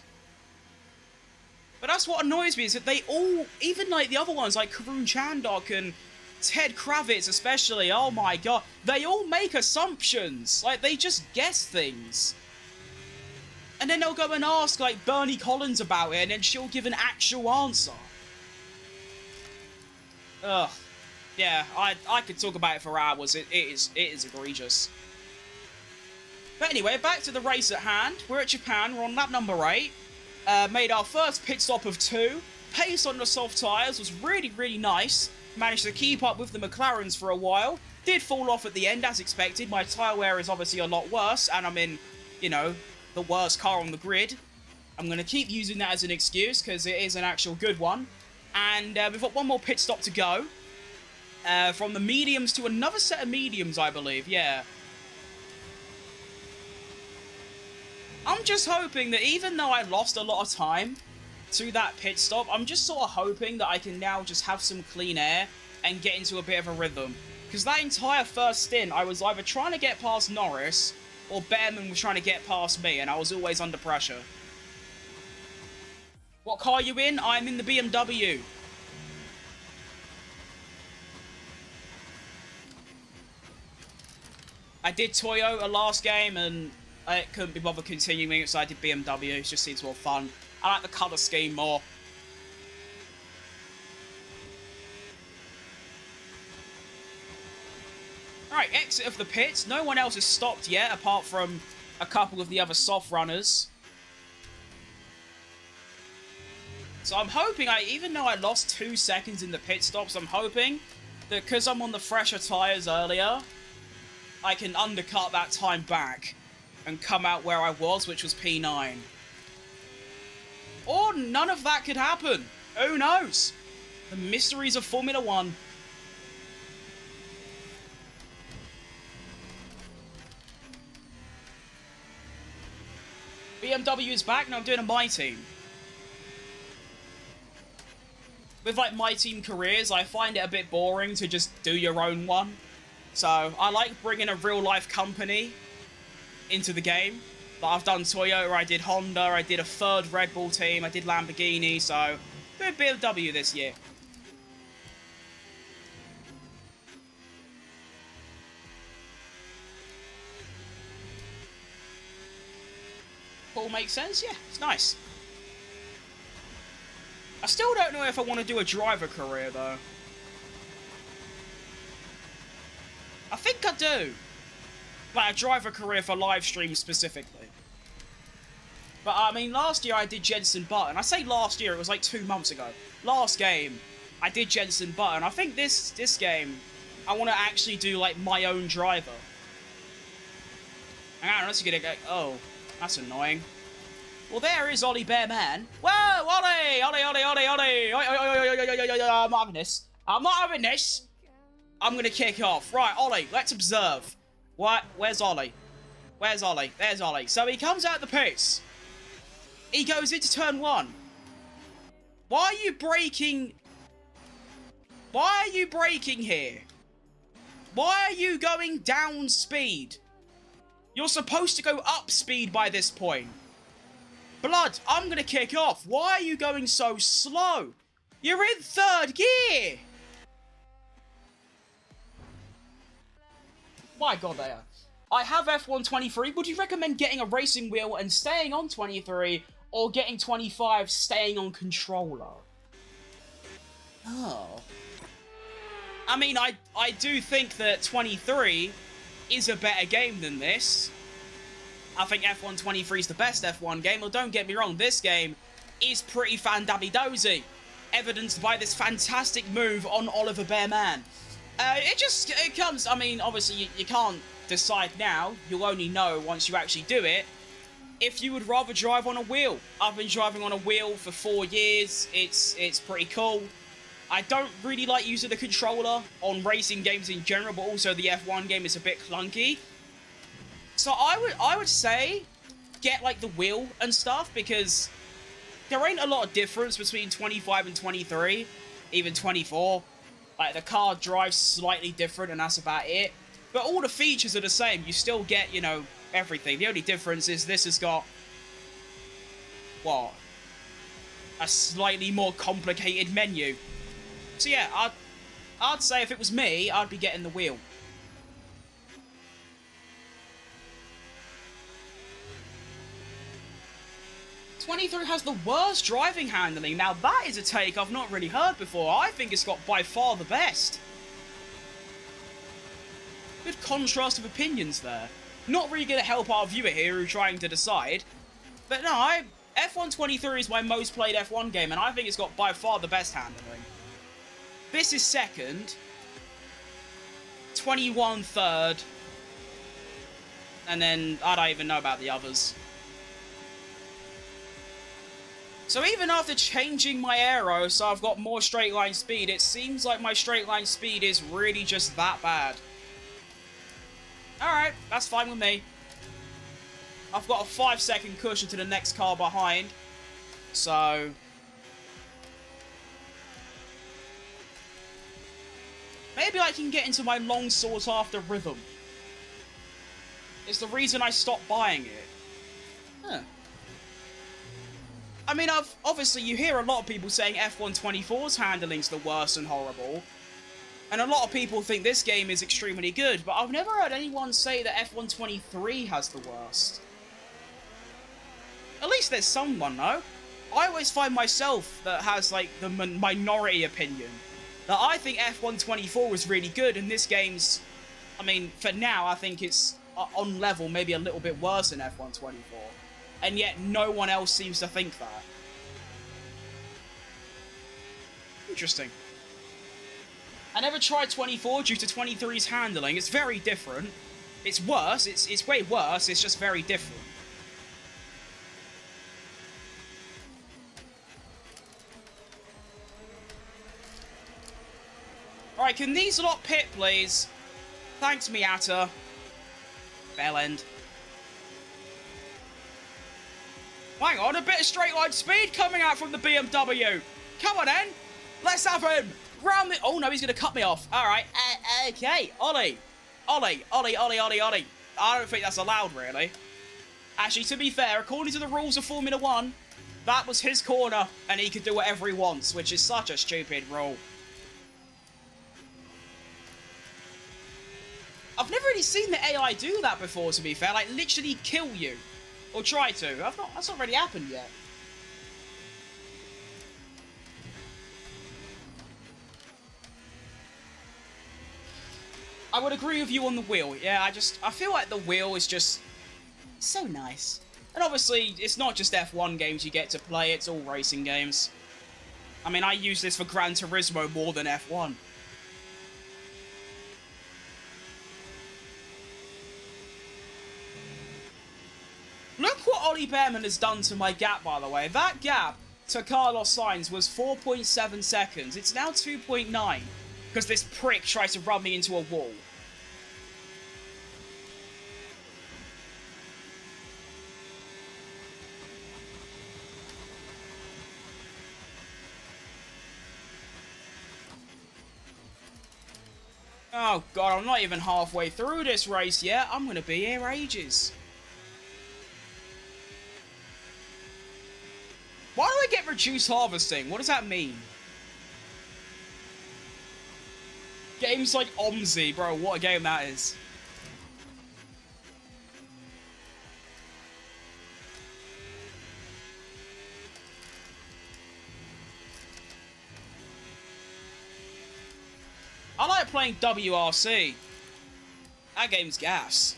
But that's what annoys me, is that they all, even like the other ones, like Karun Chandok and Ted Kravitz especially, oh my god, they all make assumptions. Like, they just guess things. And then they'll go and ask, like, Bernie Collins about it, and then she'll give an actual answer. Ugh. Yeah, I could talk about it for hours. It is egregious. But anyway, back to the race at hand. We're at Japan, we're on lap number 8. Made our first pit stop of 2. Pace on the soft tyres was really, really nice. Managed to keep up with the McLarens for a while. Did fall off at the end, as expected. My tyre wear is obviously a lot worse, and I'm in, you know, the worst car on the grid. I'm going to keep using that as an excuse, because it is an actual good one. And we've got one more pit stop to go. From the mediums to another set of mediums, I believe, yeah. I'm just hoping that even though I lost a lot of time to that pit stop, I'm just sort of hoping that I can now just have some clean air and get into a bit of a rhythm. Because that entire first stint, I was either trying to get past Norris, or Behrman was trying to get past me, and I was always under pressure. What car are you in? I'm in the BMW. I did Toyota last game, and I couldn't be bothered continuing, so I did BMW. It just seems more fun. I like the colour scheme more. Alright, exit of the pits. No one else has stopped yet, apart from a couple of the other soft runners. So I'm hoping, even though I lost 2 seconds in the pit stops, I'm hoping that because I'm on the fresher tyres earlier, I can undercut that time back and come out where I was, which was P9. Or none of that could happen. Who knows? The mysteries of Formula 1. BMW is back. Now I'm doing a My Team. with like my team careers, I find it a bit boring to just do your own one. So I like bringing a real life company into the game. But I've done Toyota, I did Honda, I did a third Red Bull team, I did Lamborghini, so doing BMW this year. All makes sense, yeah, it's nice. I still don't know if I want to do a driver career though. I think I do. Like a driver career for live streams specifically. But I mean, last year I did Jensen Button. I say last year, it was like 2 months ago. Last game, I did Jensen Button. I think this game, I want to actually do like my own driver. Hang on, let's get it. Oh, that's annoying. Well, there is Ollie Bear Man. Whoa, Ollie! Ollie, Ollie, Ollie, Ollie! I'm not having this. I'm not having this. I'm gonna kick off. Right, Ollie, let's observe. What? Where's Ollie? Where's Ollie? There's Ollie. So he comes out the pits. He goes into turn 1. Why are you braking? Why are you braking here? Why are you going down speed? You're supposed to go up speed by this point. Blood, I'm gonna kick off. Why are you going so slow? You're in 3rd gear. My god, they are. I have F1 23. Would you recommend getting a racing wheel and staying on 23, or getting 25, staying on controller? Oh. I mean, I do think that 23 is a better game than this. I think F1 23 is the best F1 game. Well, don't get me wrong, this game is pretty fan-dabby-dozy. Evidenced by this fantastic move on Oliver Bearman. It comes, I mean, obviously you can't decide now. You'll only know once you actually do it. If you would rather drive on a wheel. I've been driving on a wheel for 4 years. It's pretty cool. I don't really like using the controller on racing games in general, but also the F1 game is a bit clunky. So I would say get like the wheel and stuff, because there ain't a lot of difference between 25 and 23, even 24. Like, the car drives slightly different, and that's about it. But all the features are the same. You still get, you know, everything. The only difference is this has got, what? A slightly more complicated menu. So yeah, I'd say if it was me, I'd be getting the wheel. '23 has the worst driving handling. Now that is a take I've not really heard before. I think it's got by far the best. Good contrast of opinions there. Not really going to help our viewer here who's trying to decide. But no, F1 23 is my most played F1 game, and I think it's got by far the best handling. This is 2nd. 21 3rd. And then I don't even know about the others. So even after changing my aero so I've got more straight line speed, it seems like my straight line speed is really just that bad. Alright, that's fine with me. I've got a 5-second cushion to the next car behind. So maybe I can get into my long sought after rhythm. It's the reason I stopped buying it. Huh. I mean, obviously you hear a lot of people saying F1 24's handling's the worst and horrible. And a lot of people think this game is extremely good, but I've never heard anyone say that F1 23 has the worst. At least there's someone, though. I always find myself that has, like, the minority opinion. That I think F1 24 was really good, and this game's... I mean, for now, I think it's on level, maybe a little bit worse than F1 24. And yet, no one else seems to think that. Interesting. I never tried 24 due to 23's handling. It's very different. It's worse. It's way worse. It's just very different. Alright, can these lot pit, please? Thanks, Miata. Bell end. Hang on, a bit of straight line speed coming out from the BMW. Come on, then. Let's have him! Round the... Oh, no, he's going to cut me off. All right. Okay. Ollie. Ollie. Ollie, Ollie, Ollie, Ollie. I don't think that's allowed, really. Actually, to be fair, according to the rules of Formula 1, that was his corner, and he could do whatever he wants, which is such a stupid rule. I've never really seen the AI do that before, to be fair. Like, literally kill you. Or try to. That's not really happened yet. I would agree with you on the wheel. Yeah, I feel like the wheel is just so nice. And obviously, it's not just F1 games you get to play, it's all racing games. I mean, I use this for Gran Turismo more than F1. Look what Ollie Behrman has done to my gap, by the way. That gap to Carlos Sainz was 4.7 seconds. It's now 2.9, because this prick tries to run me into a wall. Oh god, I'm not even halfway through this race yet. I'm going to be here ages. Why do I get reduced harvesting? What does that mean? Games like OMSI, bro, what a game that is. I like playing WRC. That game's gas.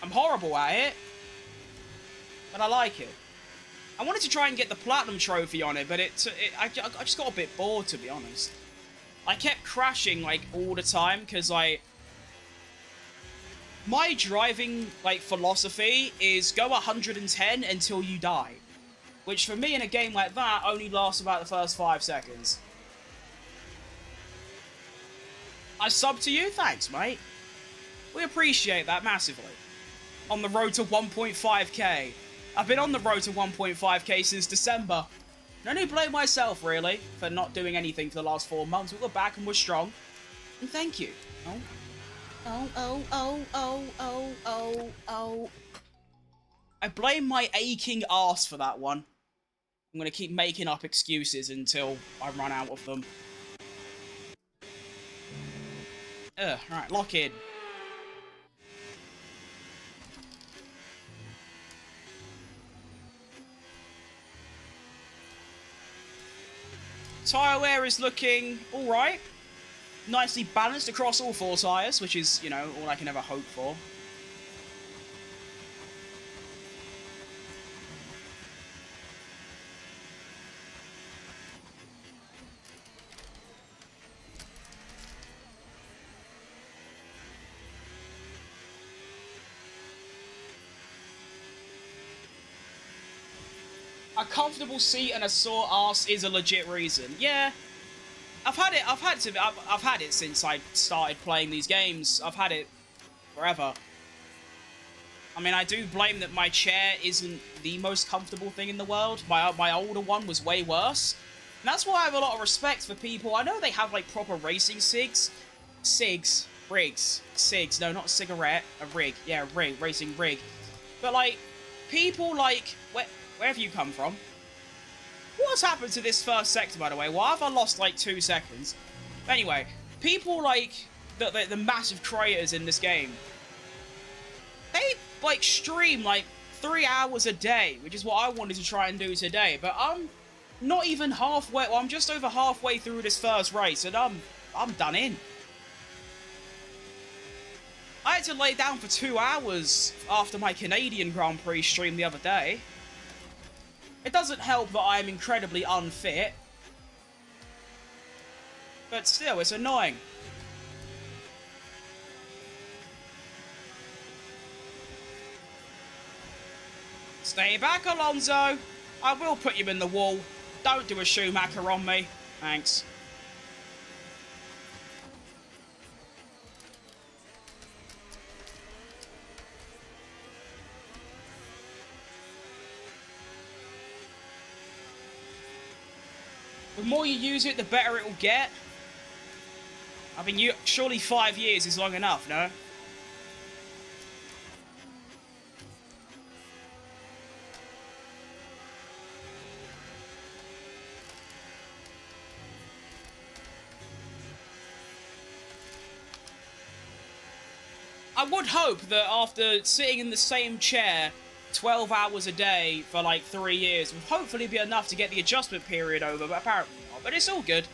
I'm horrible at it, but I like it. I wanted to try and get the Platinum Trophy on it, but I just got a bit bored, to be honest. I kept crashing, like, all the time, because, like, my driving, like, philosophy is go 110 until you die. Which, for me, in a game like that, only lasts about the first 5 seconds. I sub to you? Thanks, mate. We appreciate that massively. On the road to 1.5k. I've been on the road to 1.5k since December. I only blame myself, really, for not doing anything for the last 4 months. We were back and we're strong. And thank you. Oh. I blame my aching ass for that one. I'm going to keep making up excuses until I run out of them. Right, lock in. Tyre wear is looking alright. Nicely balanced across all 4 tyres, which is, you know, all I can ever hope for. A comfortable seat and a sore ass is a legit reason. Yeah, I've had it since I started playing these games. I've had it forever. I mean, I do blame that my chair isn't the most comfortable thing in the world. My older one was way worse. And that's why I have a lot of respect for people. I know they have, like, proper racing rigs. No, not a cigarette, a rig. Yeah, a rig, racing rig. But, like, people like... Where have you come from? What's happened to this first sector, by the way? Why have I lost, like, 2 seconds? Anyway, people like the massive creators in this game, they, like, stream, like, 3 hours a day, which is what I wanted to try and do today. But I'm not even halfway, well, I'm just over halfway through this first race, and I'm done in. I had to lay down for 2 hours after my Canadian Grand Prix stream the other day. It doesn't help that I am incredibly unfit. But still, it's annoying. Stay back, Alonso. I will put you in the wall. Don't do a Schumacher on me. Thanks. With more you use it, the better it will get. I mean, surely 5 years is long enough, no? I would hope that after sitting in the same chair 12 hours a day for like 3 years would hopefully be enough to get the adjustment period over, but apparently not. But it's all good.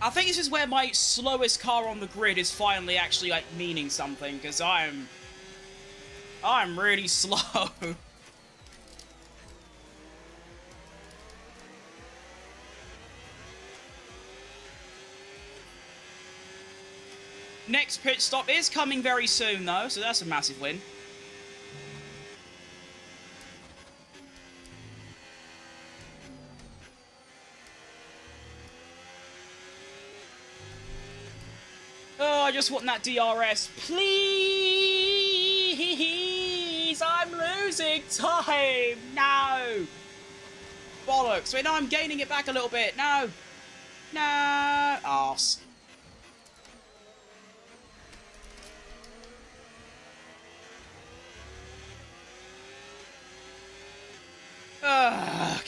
I think this is where my slowest car on the grid is finally actually like meaning something, because I'm really slow. Next pit stop is coming very soon, though, so that's a massive win. Oh, I just want that DRS. Please! I'm losing time! No! Bollocks. Wait, no, I'm gaining it back a little bit. No! No! Arse.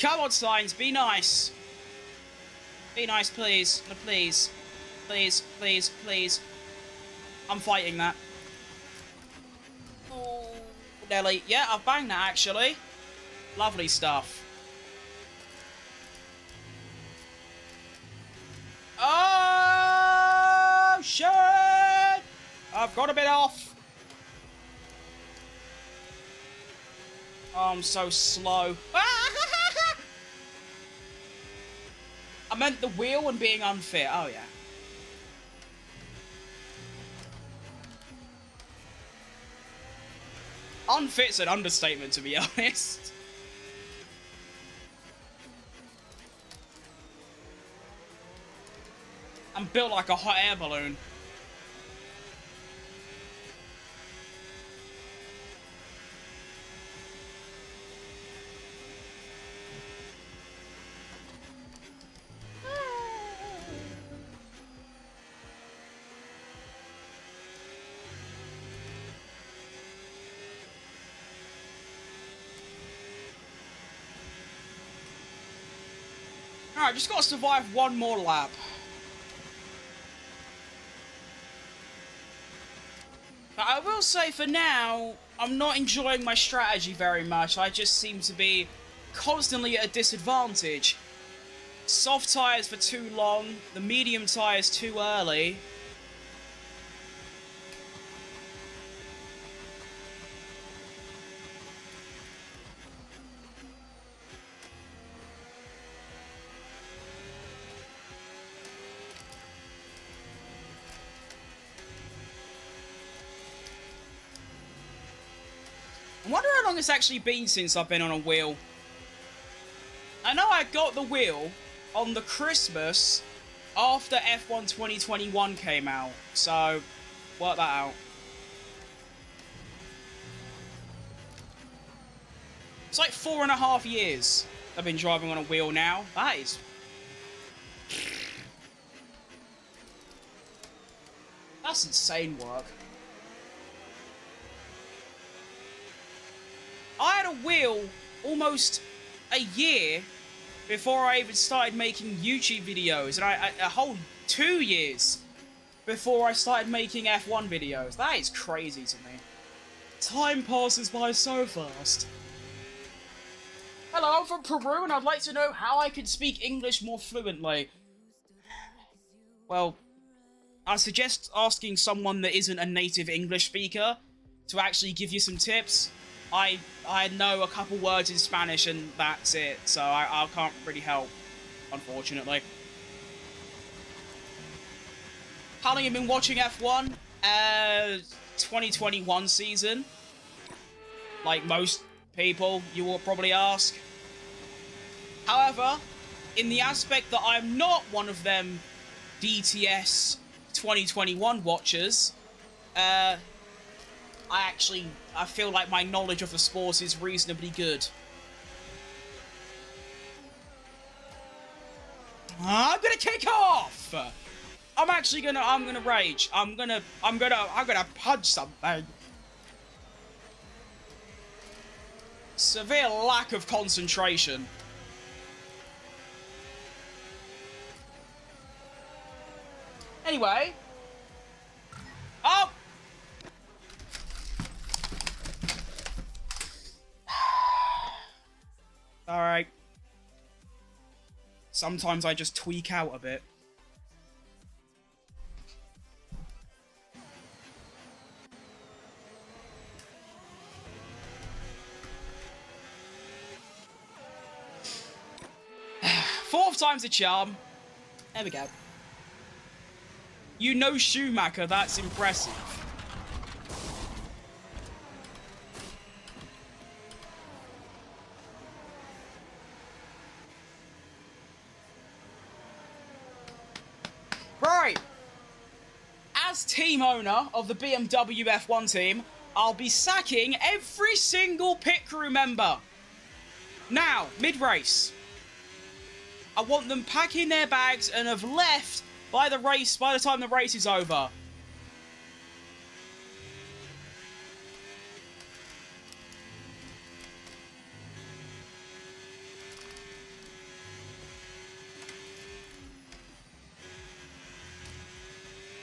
Come on, signs, be nice. Be nice, please. No, please. Please, please, please. I'm fighting that. Oh, Nelly. Yeah, I've banged that, actually. Lovely stuff. Oh, shit! I've got a bit off. Oh, I'm so slow. I meant the wheel and being unfit. Oh, yeah. Unfit's an understatement, to be honest. I'm built like a hot air balloon. Alright, just gotta survive one more lap. But I will say for now, I'm not enjoying my strategy very much. I just seem to be constantly at a disadvantage. Soft tyres for too long, the medium tyres too early. I wonder how long it's actually been since I've been on a wheel. I know I got the wheel on the Christmas after F1 2021 came out, so work that out. It's like 4.5 years I've been driving on a wheel now. That is... That's insane work. I had a wheel almost a year before I even started making YouTube videos, and a whole 2 years before I started making F1 videos. That is crazy to me. Time passes by so fast. Hello, I'm from Peru, and I'd like to know how I can speak English more fluently. Well, I suggest asking someone that isn't a native English speaker to actually give you some tips. I know a couple words in Spanish and that's it, so I can't really help, unfortunately. How long have you been watching F1? 2021 season. Like most people, you will probably ask. However, in the aspect that I'm not one of them DTS 2021 watchers, I feel like my knowledge of the sport is reasonably good. I'm gonna kick off! I'm gonna rage. I'm gonna punch something. Severe lack of concentration. Anyway. Oh! Alright. Sometimes I just tweak out a bit. Fourth time's a charm. There we go. You know Schumacher, that's impressive. Right. As team owner of the BMW F1 team, I'll be sacking every single pit crew member. Now, mid-race. I want them packing their bags and have left by the time the race is over.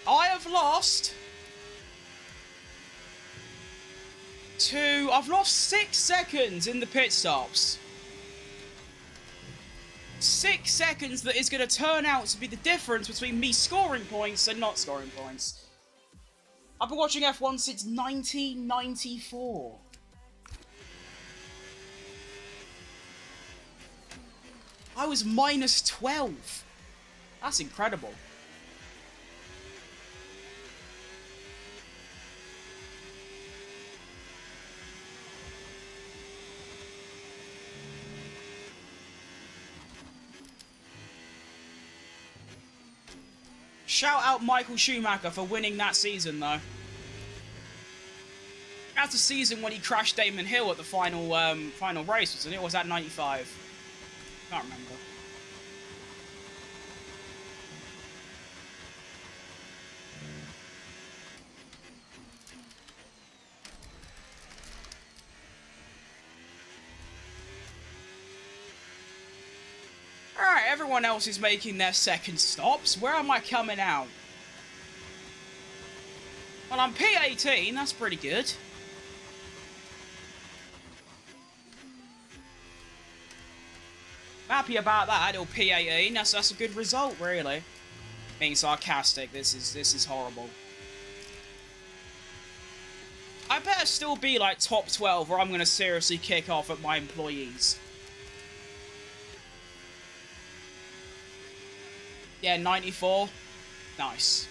I have lost I've lost 6 seconds in the pit stops. 6 seconds that is going to turn out to be the difference between me scoring points and not scoring points. I've been watching F1 since 1994. I was minus 12. That's incredible. Shout out Michael Schumacher for winning that season, though. That's the season when he crashed Damon Hill at the final race, wasn't it? Or was that 95? Can't remember. Alright, everyone else is making their second stops. Where am I coming out? Well, I'm P18, that's pretty good. Happy about that, little P18. That's a good result, really. Being sarcastic, this is horrible. I better still be like top 12 or I'm gonna seriously kick off at my employees. Yeah, 94. Nice.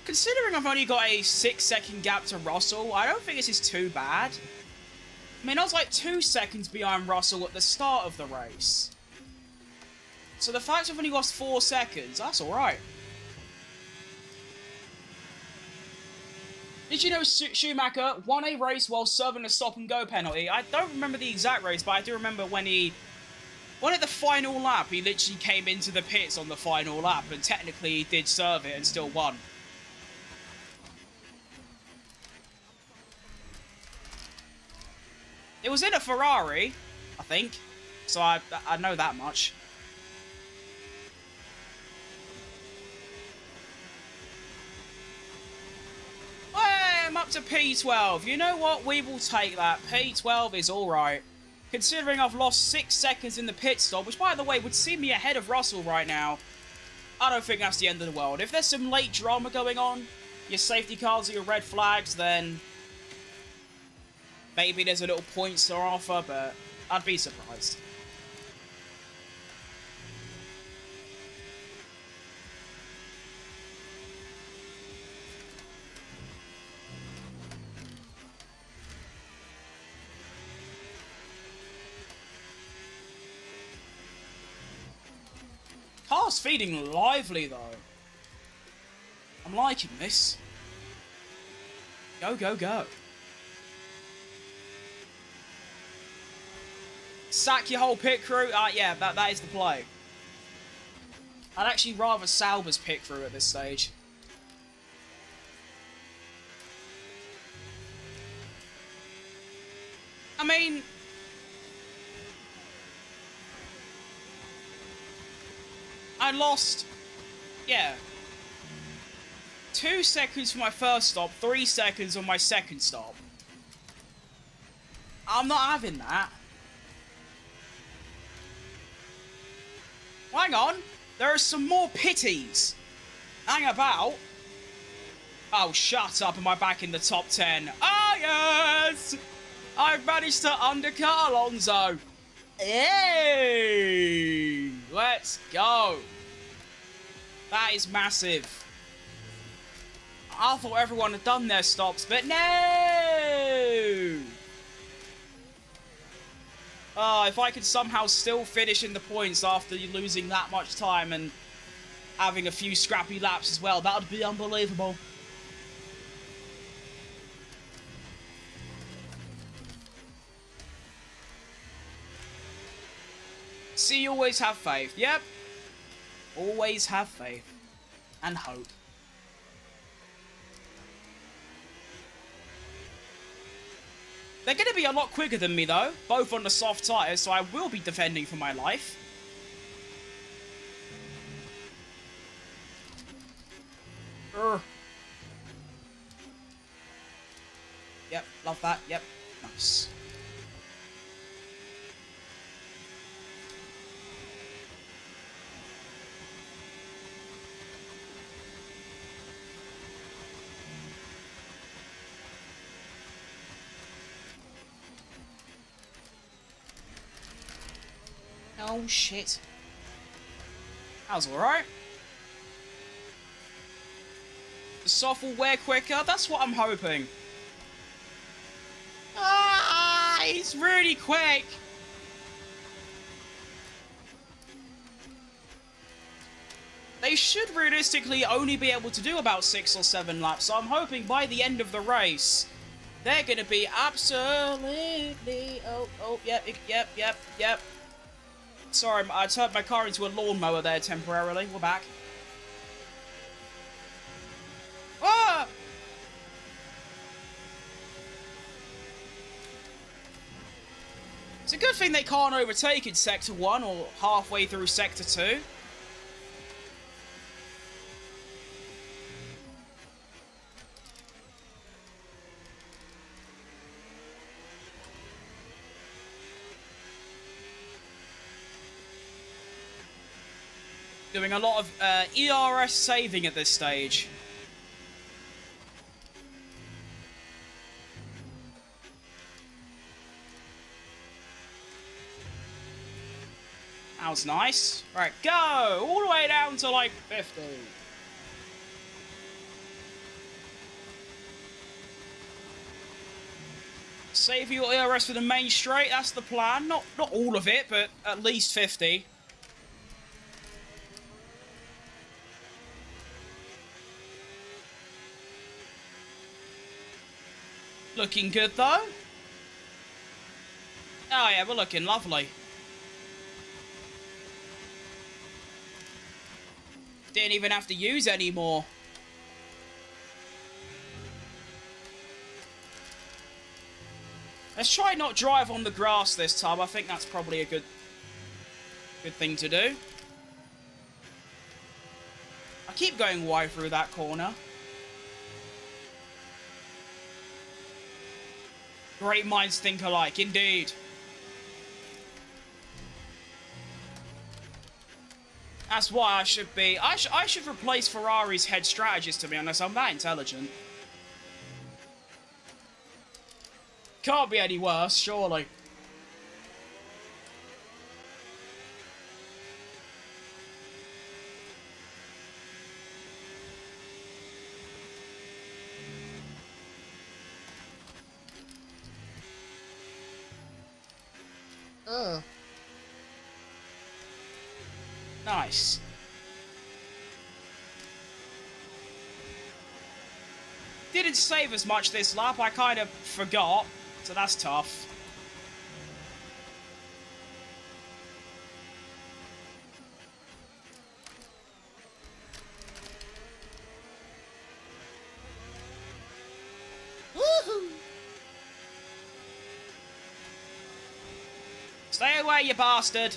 Considering I've only got a 6-second gap to Russell, I don't think this is too bad. I mean, I was like 2 seconds behind Russell at the start of the race. So the fact I've only lost 4 seconds, that's alright. Did you know Schumacher won a race while serving a stop-and-go penalty? I don't remember the exact race, but I do remember when at the final lap, he literally came into the pits on the final lap, and technically he did serve it and still won. It was in a Ferrari, I think, so I know that much. Hey, I'm up to P12. You know what? We will take that. P12 is alright. Considering I've lost 6 seconds in the pit stop, which, by the way, would see me ahead of Russell right now, I don't think that's the end of the world. If there's some late drama going on, your safety cars are your red flags, then maybe there's a little points to offer, but I'd be surprised. Car's feeling lively, though. I'm liking this. Go, go, go. Sack your whole pit crew? Yeah, that is the play. I'd actually rather Sauber's pit crew at this stage. I mean... I lost... Yeah. 2 seconds for my first stop, 3 seconds on my second stop. I'm not having that. Hang on. There are some more pitties. Hang about. Oh, shut up. Am I back in the top 10? Oh, yes! I've managed to undercut Alonso. Hey! Let's go. That is massive. I thought everyone had done their stops, but no! If I could somehow still finish in the points after losing that much time and having a few scrappy laps as well, that would be unbelievable. See, always have faith. Yep. Always have faith. And hope. They're going to be a lot quicker than me, though. Both on the soft tyres, so I will be defending for my life. Yep, love that. Yep, nice. Oh, shit. That was alright. The soft will wear quicker. That's what I'm hoping. Ah, he's really quick. They should realistically only be able to do about 6 or 7 laps, so I'm hoping by the end of the race, they're going to be absolutely... Oh, yep. Sorry, I turned my car into a lawnmower there temporarily. We're back. Ah! It's a good thing they can't overtake in Sector 1 or halfway through Sector 2. Doing a lot of ERS saving at this stage. That was nice. Right, go! All the way down to like 50. Save your ERS for the main straight, that's the plan. Not all of it, but at least 50. Looking good, though. Oh, yeah, we're looking lovely. Didn't even have to use any more. Let's try not drive on the grass this time. I think that's probably a good thing to do. I keep going wide through that corner. Great minds think alike, indeed. That's why I should be... I should replace Ferrari's head strategist, to be honest. I'm that intelligent. Can't be any worse, surely. Nice. didn't save as much this lap. I kind of forgot. So that's tough. Woohoo! Stay away, you bastard.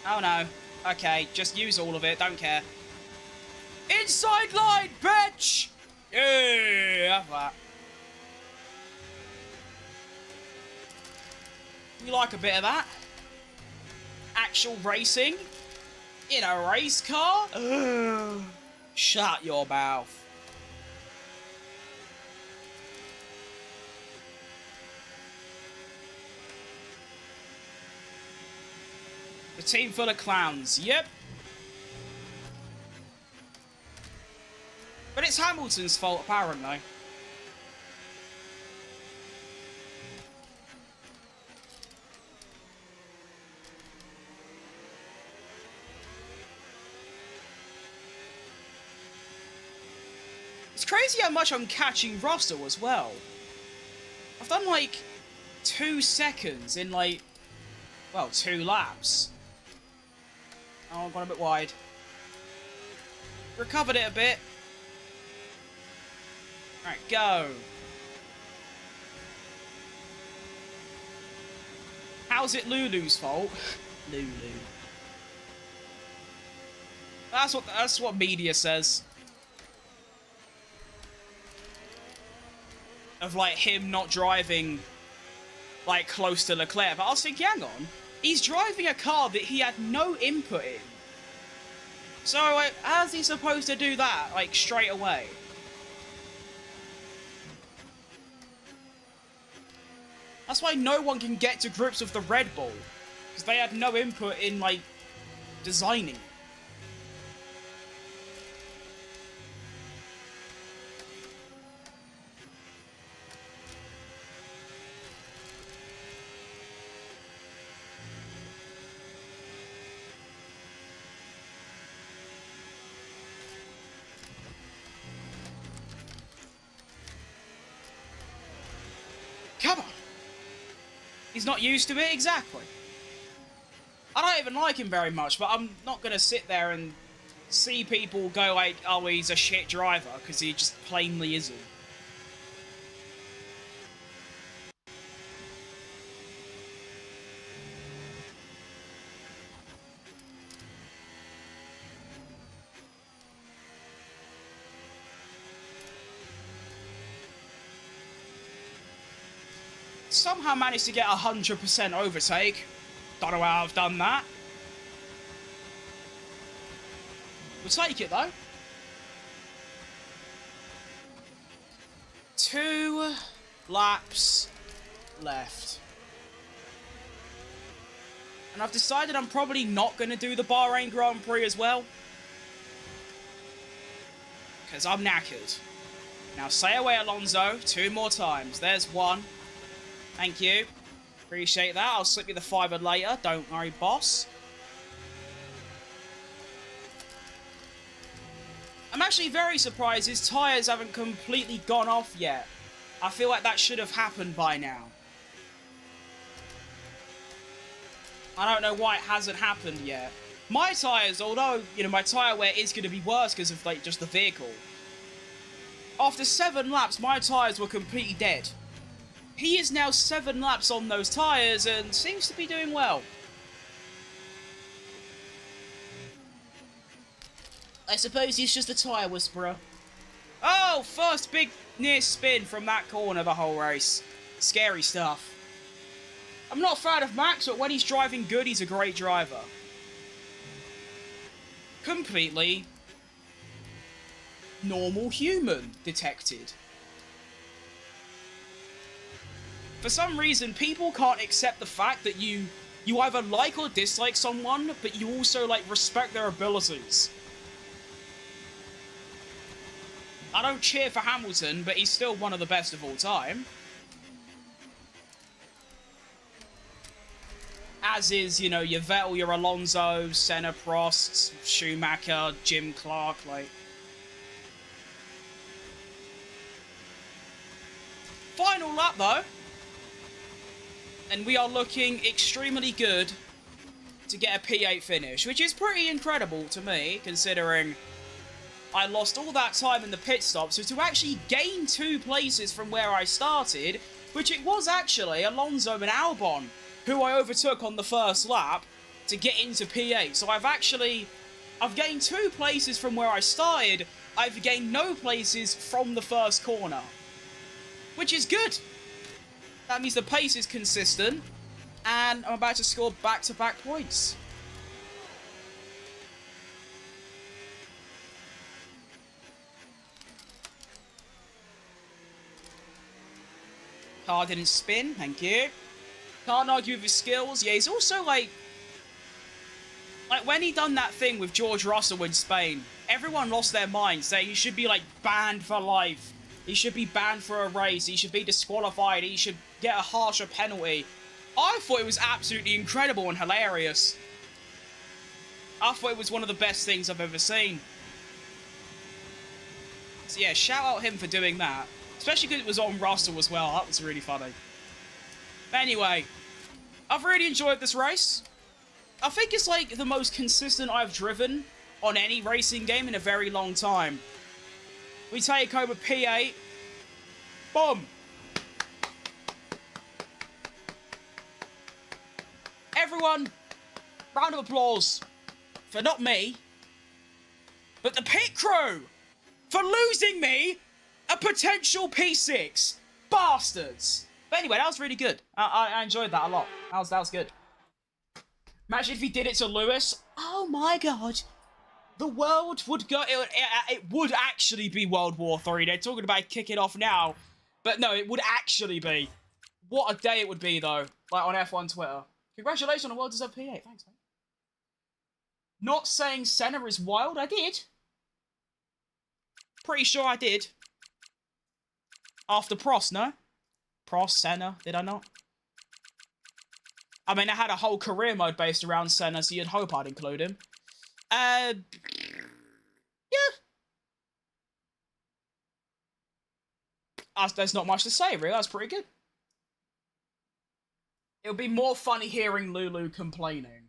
Oh, no. Okay, just use all of it. Don't care. Inside line, bitch! Yeah, have that. You like a bit of that? Actual racing? In a race car? Shut your mouth. A team full of clowns. Yep. But it's Hamilton's fault, apparently. It's crazy how much I'm catching Russell as well. I've done like 2 seconds in like, well, 2 laps. Oh, I've gone a bit wide. Recovered it a bit. Right, go. How's it Lulu's fault? Lulu. That's what media says. Of like him not driving like close to Leclerc. But I was thinking, hang on. He's driving a car that he had no input in. So like, how's he supposed to do that like straight away? That's why no one can get to grips with the Red Bull. Because they had no input in, like, designing it. Come on! He's not used to it, exactly. I don't even like him very much, but I'm not going to sit there and see people go like, oh, he's a shit driver, because he just plainly isn't. Somehow managed to get 100% overtake. Don't know how I've done that. We'll take it though. 2 laps left. And I've decided I'm probably not going to do the Bahrain Grand Prix as well. Because I'm knackered. Now stay away, Alonso. 2 more times. There's 1. Thank you. Appreciate that. I'll slip you the fiver later. Don't worry, boss. I'm actually very surprised his tyres haven't completely gone off yet. I feel like that should have happened by now. I don't know why it hasn't happened yet. My tyres, although, you know, my tyre wear is going to be worse because of, like, just the vehicle. After 7 laps, my tyres were completely dead. He is now 7 laps on those tyres and seems to be doing well. I suppose he's just a tyre whisperer. Oh, first big near spin from that corner the whole race. Scary stuff. I'm not a fan of Max, but when he's driving good, he's a great driver. Completely normal human detected. For some reason, people can't accept the fact that you either like or dislike someone, but you also, like, respect their abilities. I don't cheer for Hamilton, but he's still one of the best of all time. As is, you know, your Vettel, your Alonso, Senna, Prost, Schumacher, Jim Clark, like... lap, though. And we are looking extremely good to get a P8 finish, which is pretty incredible to me, considering I lost all that time in the pit stop. So to actually gain 2 places from where I started, which it was actually Alonso and Albon, who I overtook on the first lap to get into P8. So I've gained 2 places from where I started. I've gained no places from the first corner, which is good. That means the pace is consistent, and I'm about to score back-to-back points. Car didn't spin, thank you. Can't argue with his skills. Yeah, he's also like when he done that thing with George Russell in Spain, everyone lost their mind, saying he should be like banned for life. He should be banned for a race. He should be disqualified. He should get a harsher penalty. I thought it was absolutely incredible and hilarious. I thought it was one of the best things I've ever seen. So yeah, shout out him for doing that. Especially because it was on Russell as well. That was really funny. Anyway, I've really enjoyed this race. I think it's like the most consistent I've driven on any racing game in a very long time. We take over P8. Boom. Everyone, round of applause for not me, but the pit crew for losing me a potential P6. Bastards. But anyway, that was really good. I enjoyed that a lot. That was good. Imagine if he did it to Lewis. Oh my god. The world would go... It would actually be World War III. They're talking about kicking off now. But no, it would actually be. What a day it would be, though. Like on F1 Twitter. Congratulations on a well-deserved P8. Thanks, mate. Not saying Senna is wild. I did. Pretty sure I did. After Prost, no? Prost, Senna, did I not? I mean, I had a whole career mode based around Senna, so you'd hope I'd include him. Yeah. There's not much to say, really. That's pretty good. It would be more funny hearing Lulu complaining.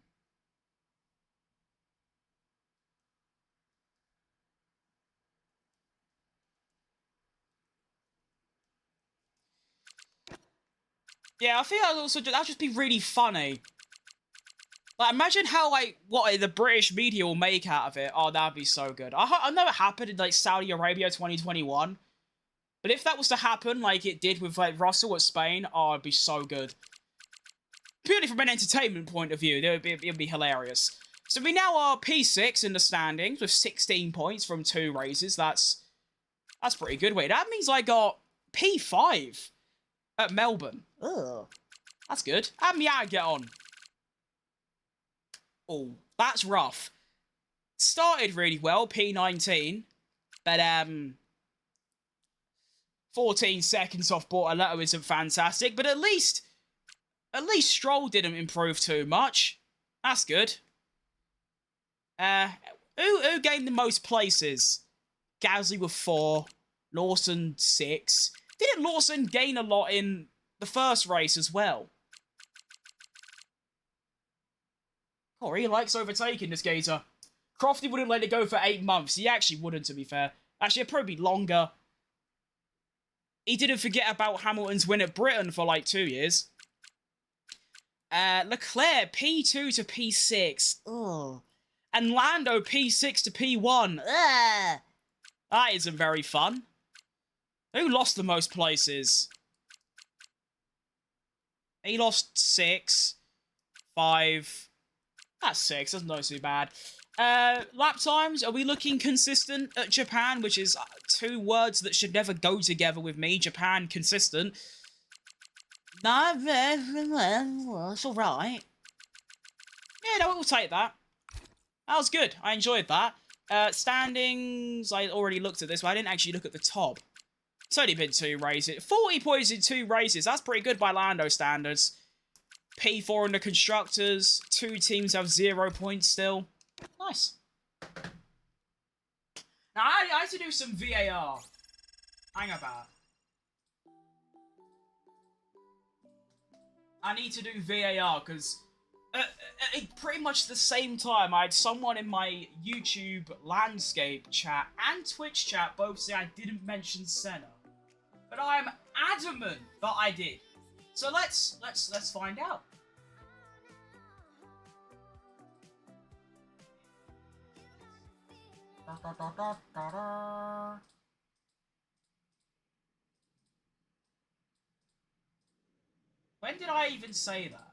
Yeah, I think that'd just be really funny. Like, imagine how, like, what the British media will make out of it. Oh, that'd be so good. I know it happened in, like, Saudi Arabia 2021. But if that was to happen, like it did with, like, Russell at Spain, oh, it'd be so good. Purely from an entertainment point of view, it'd be hilarious. So we now are P6 in the standings with 16 points from 2 races. That's pretty good. Wait, that means I got P5 at Melbourne. Ugh. That's good. How me I get on? Oh, that's rough. Started really well, P19. But, 14 seconds off Bortoletto isn't fantastic. But at least Stroll didn't improve too much. That's good. Who gained the most places? Gasly with 4. Lawson 6. Didn't Lawson gain a lot in the first race as well? Oh, he likes overtaking this gator. Crofty wouldn't let it go for 8 months. He actually wouldn't, to be fair. Actually, it'd probably be longer. He didn't forget about Hamilton's win at Britain for like 2 years. Leclerc, P2 to P6. Ugh. And Lando, P6 to P1. Ugh. That isn't very fun. Who lost the most places? He lost 6. 5. That's 6. That's not too bad. Lap times. Are we looking consistent at Japan? Which is 2 words that should never go together with me. Japan, consistent. No, it's alright. Yeah, no, we'll take that. That was good. I enjoyed that. Standings. I already looked at this, but I didn't actually look at the top. It's only been 2 races. 40 points in 2 races. That's pretty good by Lando standards. P4 in the Constructors. 2 teams have 0 points still. Nice. Now, I had to do some VAR. Hang about. I need to do VAR, because at pretty much the same time, I had someone in my YouTube landscape chat and Twitch chat both say I didn't mention Senna. But I am adamant that I did. So let's find out. When did I even say that?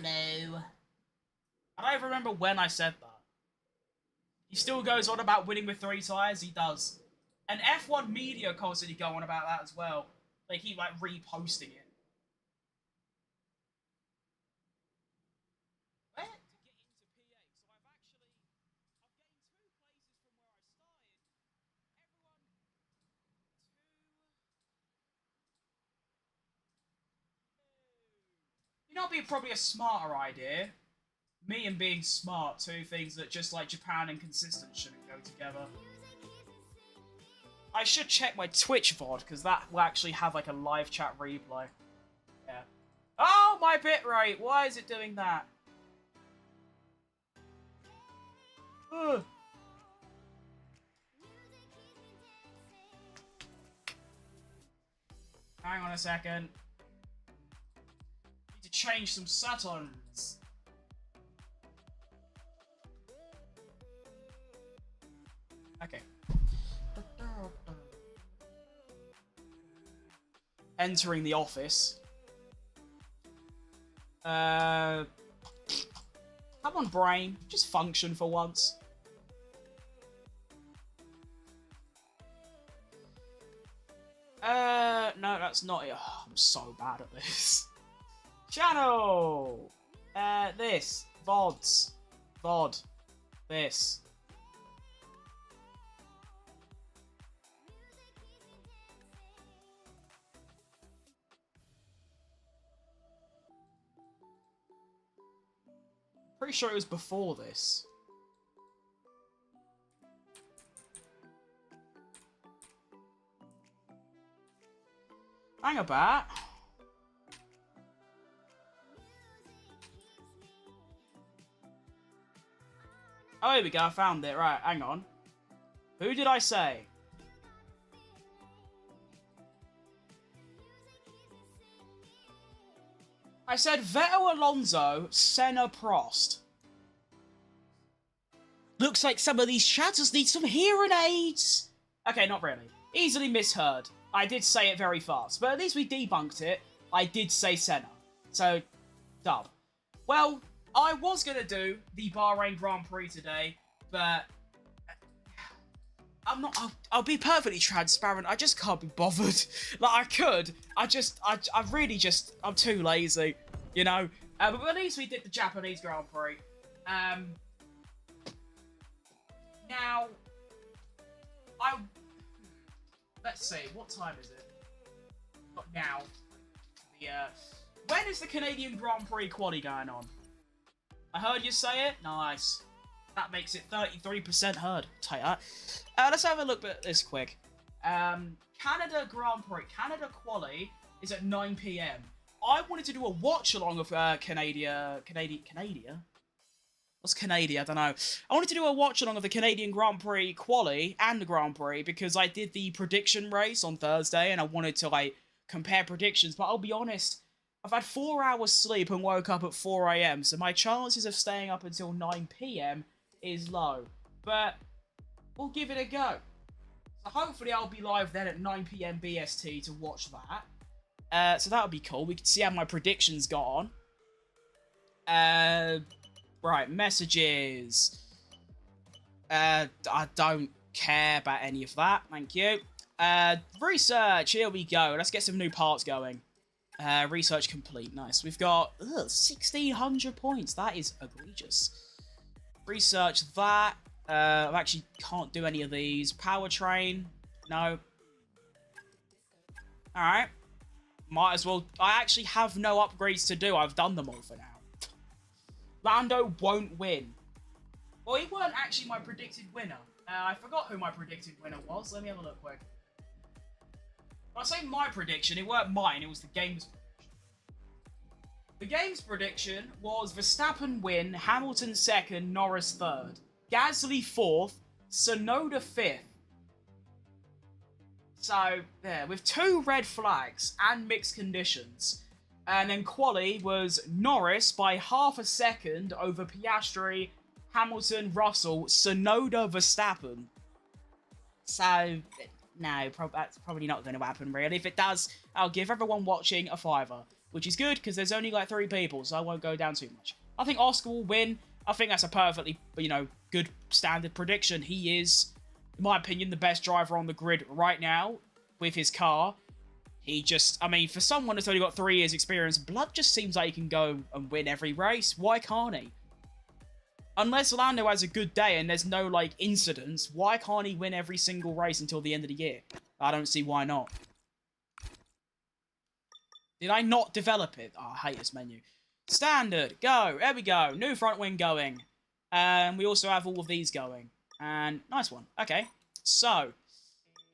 No. I don't even remember when I said that. He still goes on about winning with 3 tyres. He does. And F1 media constantly go on about that as well. They keep like reposting it. Where to get into PA? So I've gained 2 places from where I started. You know, it'd be probably a smarter idea. Me and being smart, 2 things that just like Japan and consistent shouldn't go together. I should check my Twitch VOD, because that will actually have like a live chat replay. Yeah. Oh, my bitrate! Why is it doing that? Ugh. Hang on a second. Need to change some settings. Okay. Entering the office. Come on, brain. Just function for once. No, that's not it. Oh, I'm so bad at this. Channel! This. VODs. VOD. This. Pretty sure it was before this. Hang about. Oh, here we go. I found it. Right, hang on. Who did I say? I said Vettel, Alonso, Senna, Prost. Looks like some of these chatters need some hearing aids. Okay, not really. Easily misheard. I did say it very fast, but at least we debunked it. I did say Senna. So, dub. Well, I was going to do the Bahrain Grand Prix today, but I'm not. I'll be perfectly transparent. I just can't be bothered. Like, I could. I really just. I'm too lazy, you know. But at least we did the Japanese Grand Prix. Now, let's see. What time is it? Not now. When is the Canadian Grand Prix quali going on? I heard you say it. Nice. That makes it 33% heard. Take that. Let's have a look at this quick. Canada Grand Prix. Canada quali is at 9 PM. I wanted to do a watch along of Canada. What's Canada? I don't know. I wanted to do a watch along of the Canadian Grand Prix quali and the Grand Prix because I did the prediction race on Thursday and I wanted to like compare predictions. But I'll be honest, I've had 4 hours sleep and woke up at 4 AM, so my chances of staying up until 9 PM is low. But we'll give it a go. So hopefully I'll be live then at 9 PM BST to watch that. So that'll be cool. We can see how my predictions got on. Right, messages. I don't care about any of that. Thank you. Research. Here we go. Let's get some new parts going. Research complete. Nice. We've got 1,600 points. That is egregious. Research that. I actually can't do any of these. Powertrain. No. Alright. Might as well. I actually have no upgrades to do. I've done them all for now. Lando won't win. Well, he weren't actually my predicted winner. I forgot who my predicted winner was. Let me have a look quick. I say my prediction, it weren't mine, it was the game's prediction. The game's prediction was Verstappen win, Hamilton second, Norris third, Gasly fourth, Tsunoda fifth. So, yeah, with 2 red flags and mixed conditions. And then quali was Norris by half a second over Piastri, Hamilton, Russell, Tsunoda, Verstappen. So, no, that's probably not going to happen, really. If it does, I'll give everyone watching a $5, which is good, because there's only like 3 people, so I won't go down too much. I think Oscar will win. I think that's a perfectly, good standard prediction. He is, in my opinion, the best driver on the grid right now with his car. He just, for someone that's only got 3 years experience, Blood just seems like he can go and win every race. Why can't he? Unless Lando has a good day and there's no, incidents, why can't he win every single race until the end of the year? I don't see why not. Did I not develop it? Oh, I hate this menu. Standard, go. There we go. New front wing going. We also have all of these going. And nice one. Okay. So,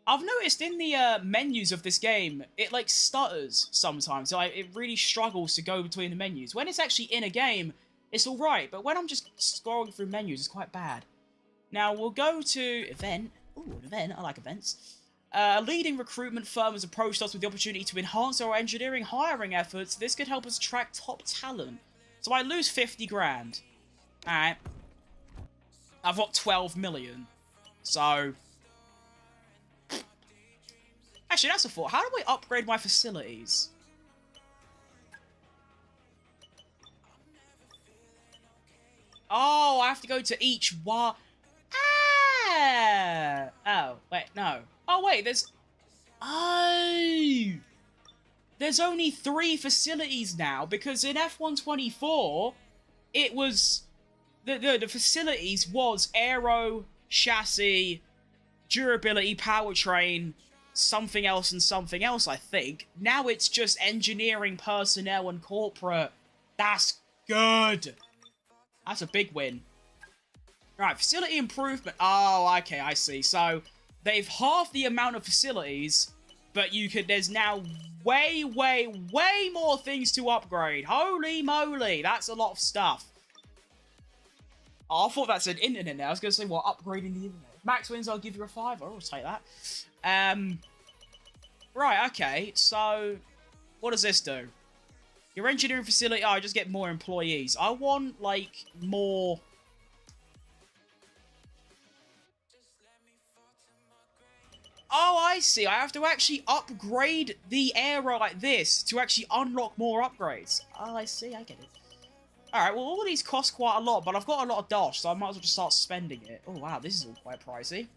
I've noticed in the menus of this game, it, stutters sometimes. It really struggles to go between the menus. When it's actually in a game, it's alright. But when I'm just scrolling through menus, it's quite bad. Now, we'll go to event. Ooh, an event. I like events. A leading recruitment firm has approached us with the opportunity to enhance our engineering hiring efforts. This could help us attract top talent. So I lose 50 grand. Alright. I've got 12 million. So... Actually, that's a thought. How do I upgrade my facilities? Oh, I have to go to each one. Ah! Oh, wait, no. Oh, wait, there's... Oh! There's only 3 facilities now, because in F124, it was... The facilities was aero, chassis, durability, powertrain, something else and something else, I think. Now it's just engineering, personnel, and corporate. That's good! That's a big win. Right, facility improvement. Oh, okay, I see. So, they've halved the amount of facilities, but there's now way, way, way more things to upgrade. Holy moly, that's a lot of stuff. Oh, I thought that said internet now. I was going to say, what, upgrading the internet. If Max wins, I'll give you a $5. I'll take that. Right, okay, so, what does this do? Your engineering facility, I just get more employees. I want, more... Oh, I see. I have to actually upgrade the area like this to actually unlock more upgrades. Oh, I see. I get it. Alright, well, all of these cost quite a lot, but I've got a lot of dosh, so I might as well just start spending it. Oh, wow, this is all quite pricey.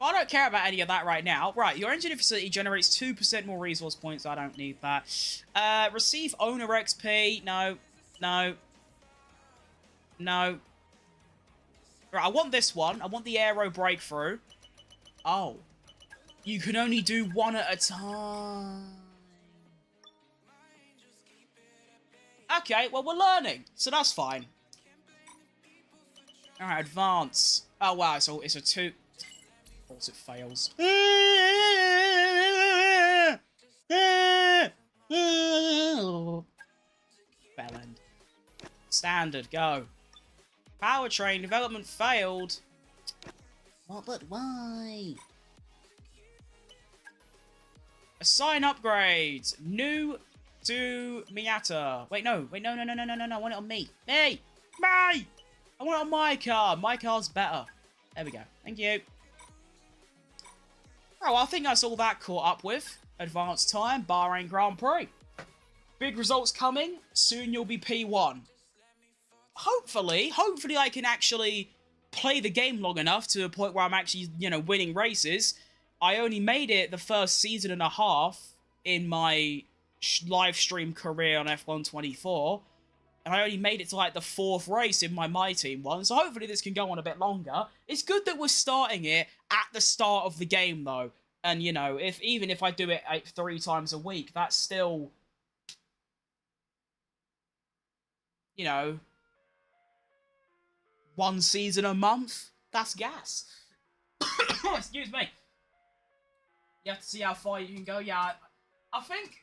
I don't care about any of that right now. Right, your engineering facility generates 2% more resource points. I don't need that. Receive owner XP. No. No. No. Right, I want this one. I want the aero breakthrough. Oh. You can only do 1 at a time. Okay, well, we're learning. So that's fine. Alright, advance. Oh, wow, so it's a 2... Of course it fails. Bell end. Standard, go. Powertrain development failed. What, but why? Assign upgrades. New to Miata. Wait, no. Wait, no. I want it on me. Me! Me! I want it on my car. My car's better. There we go. Thank you. Oh, well, I think that's all that caught up with. Advanced time, Bahrain Grand Prix. Big results coming. Soon you'll be P1. Hopefully I can actually play the game long enough to a point where I'm actually, winning races. I only made it the first season and a half in my live stream career on F124. And I only made it to, the 4th race in my team one. So hopefully this can go on a bit longer. It's good that we're starting it at the start of the game, though. And, even if I do it 3 times a week, that's still... 1 season a month? That's gas. Excuse me. You have to see how far you can go. Yeah, I think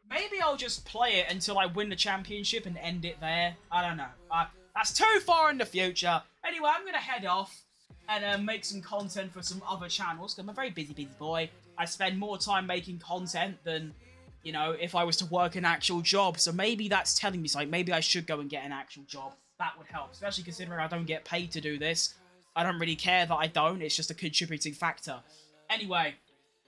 maybe I'll just play it until I win the championship and end it there. I don't know. That's too far in the future. Anyway, I'm going to head off and make some content for some other channels, because I'm a very busy boy. I spend more time making content than, you know, if I was to work an actual job. So maybe that's telling me something. Maybe I should go and get an actual job. That would help, especially considering I don't get paid to do this. I don't really care that I don't. It's just a contributing factor. Anyway,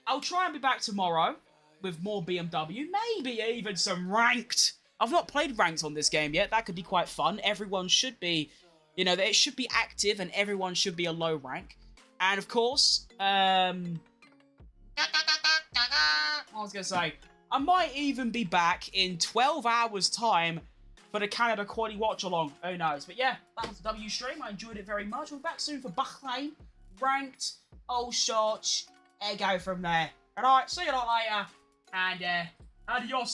I'll try and be back tomorrow with more BMW. Maybe even some ranked. I've not played ranked on this game yet. That could be quite fun. Everyone should be, you know, it should be active and everyone should be a low rank. And of course, I was going to say, I might even be back in 12 hours time for the Canada Quali watch along. Who knows? But yeah, that was the W stream. I enjoyed it very much. We'll be back soon for Bahrain, ranked, all sorts, and go from there. Alright, see you lot later, and adios.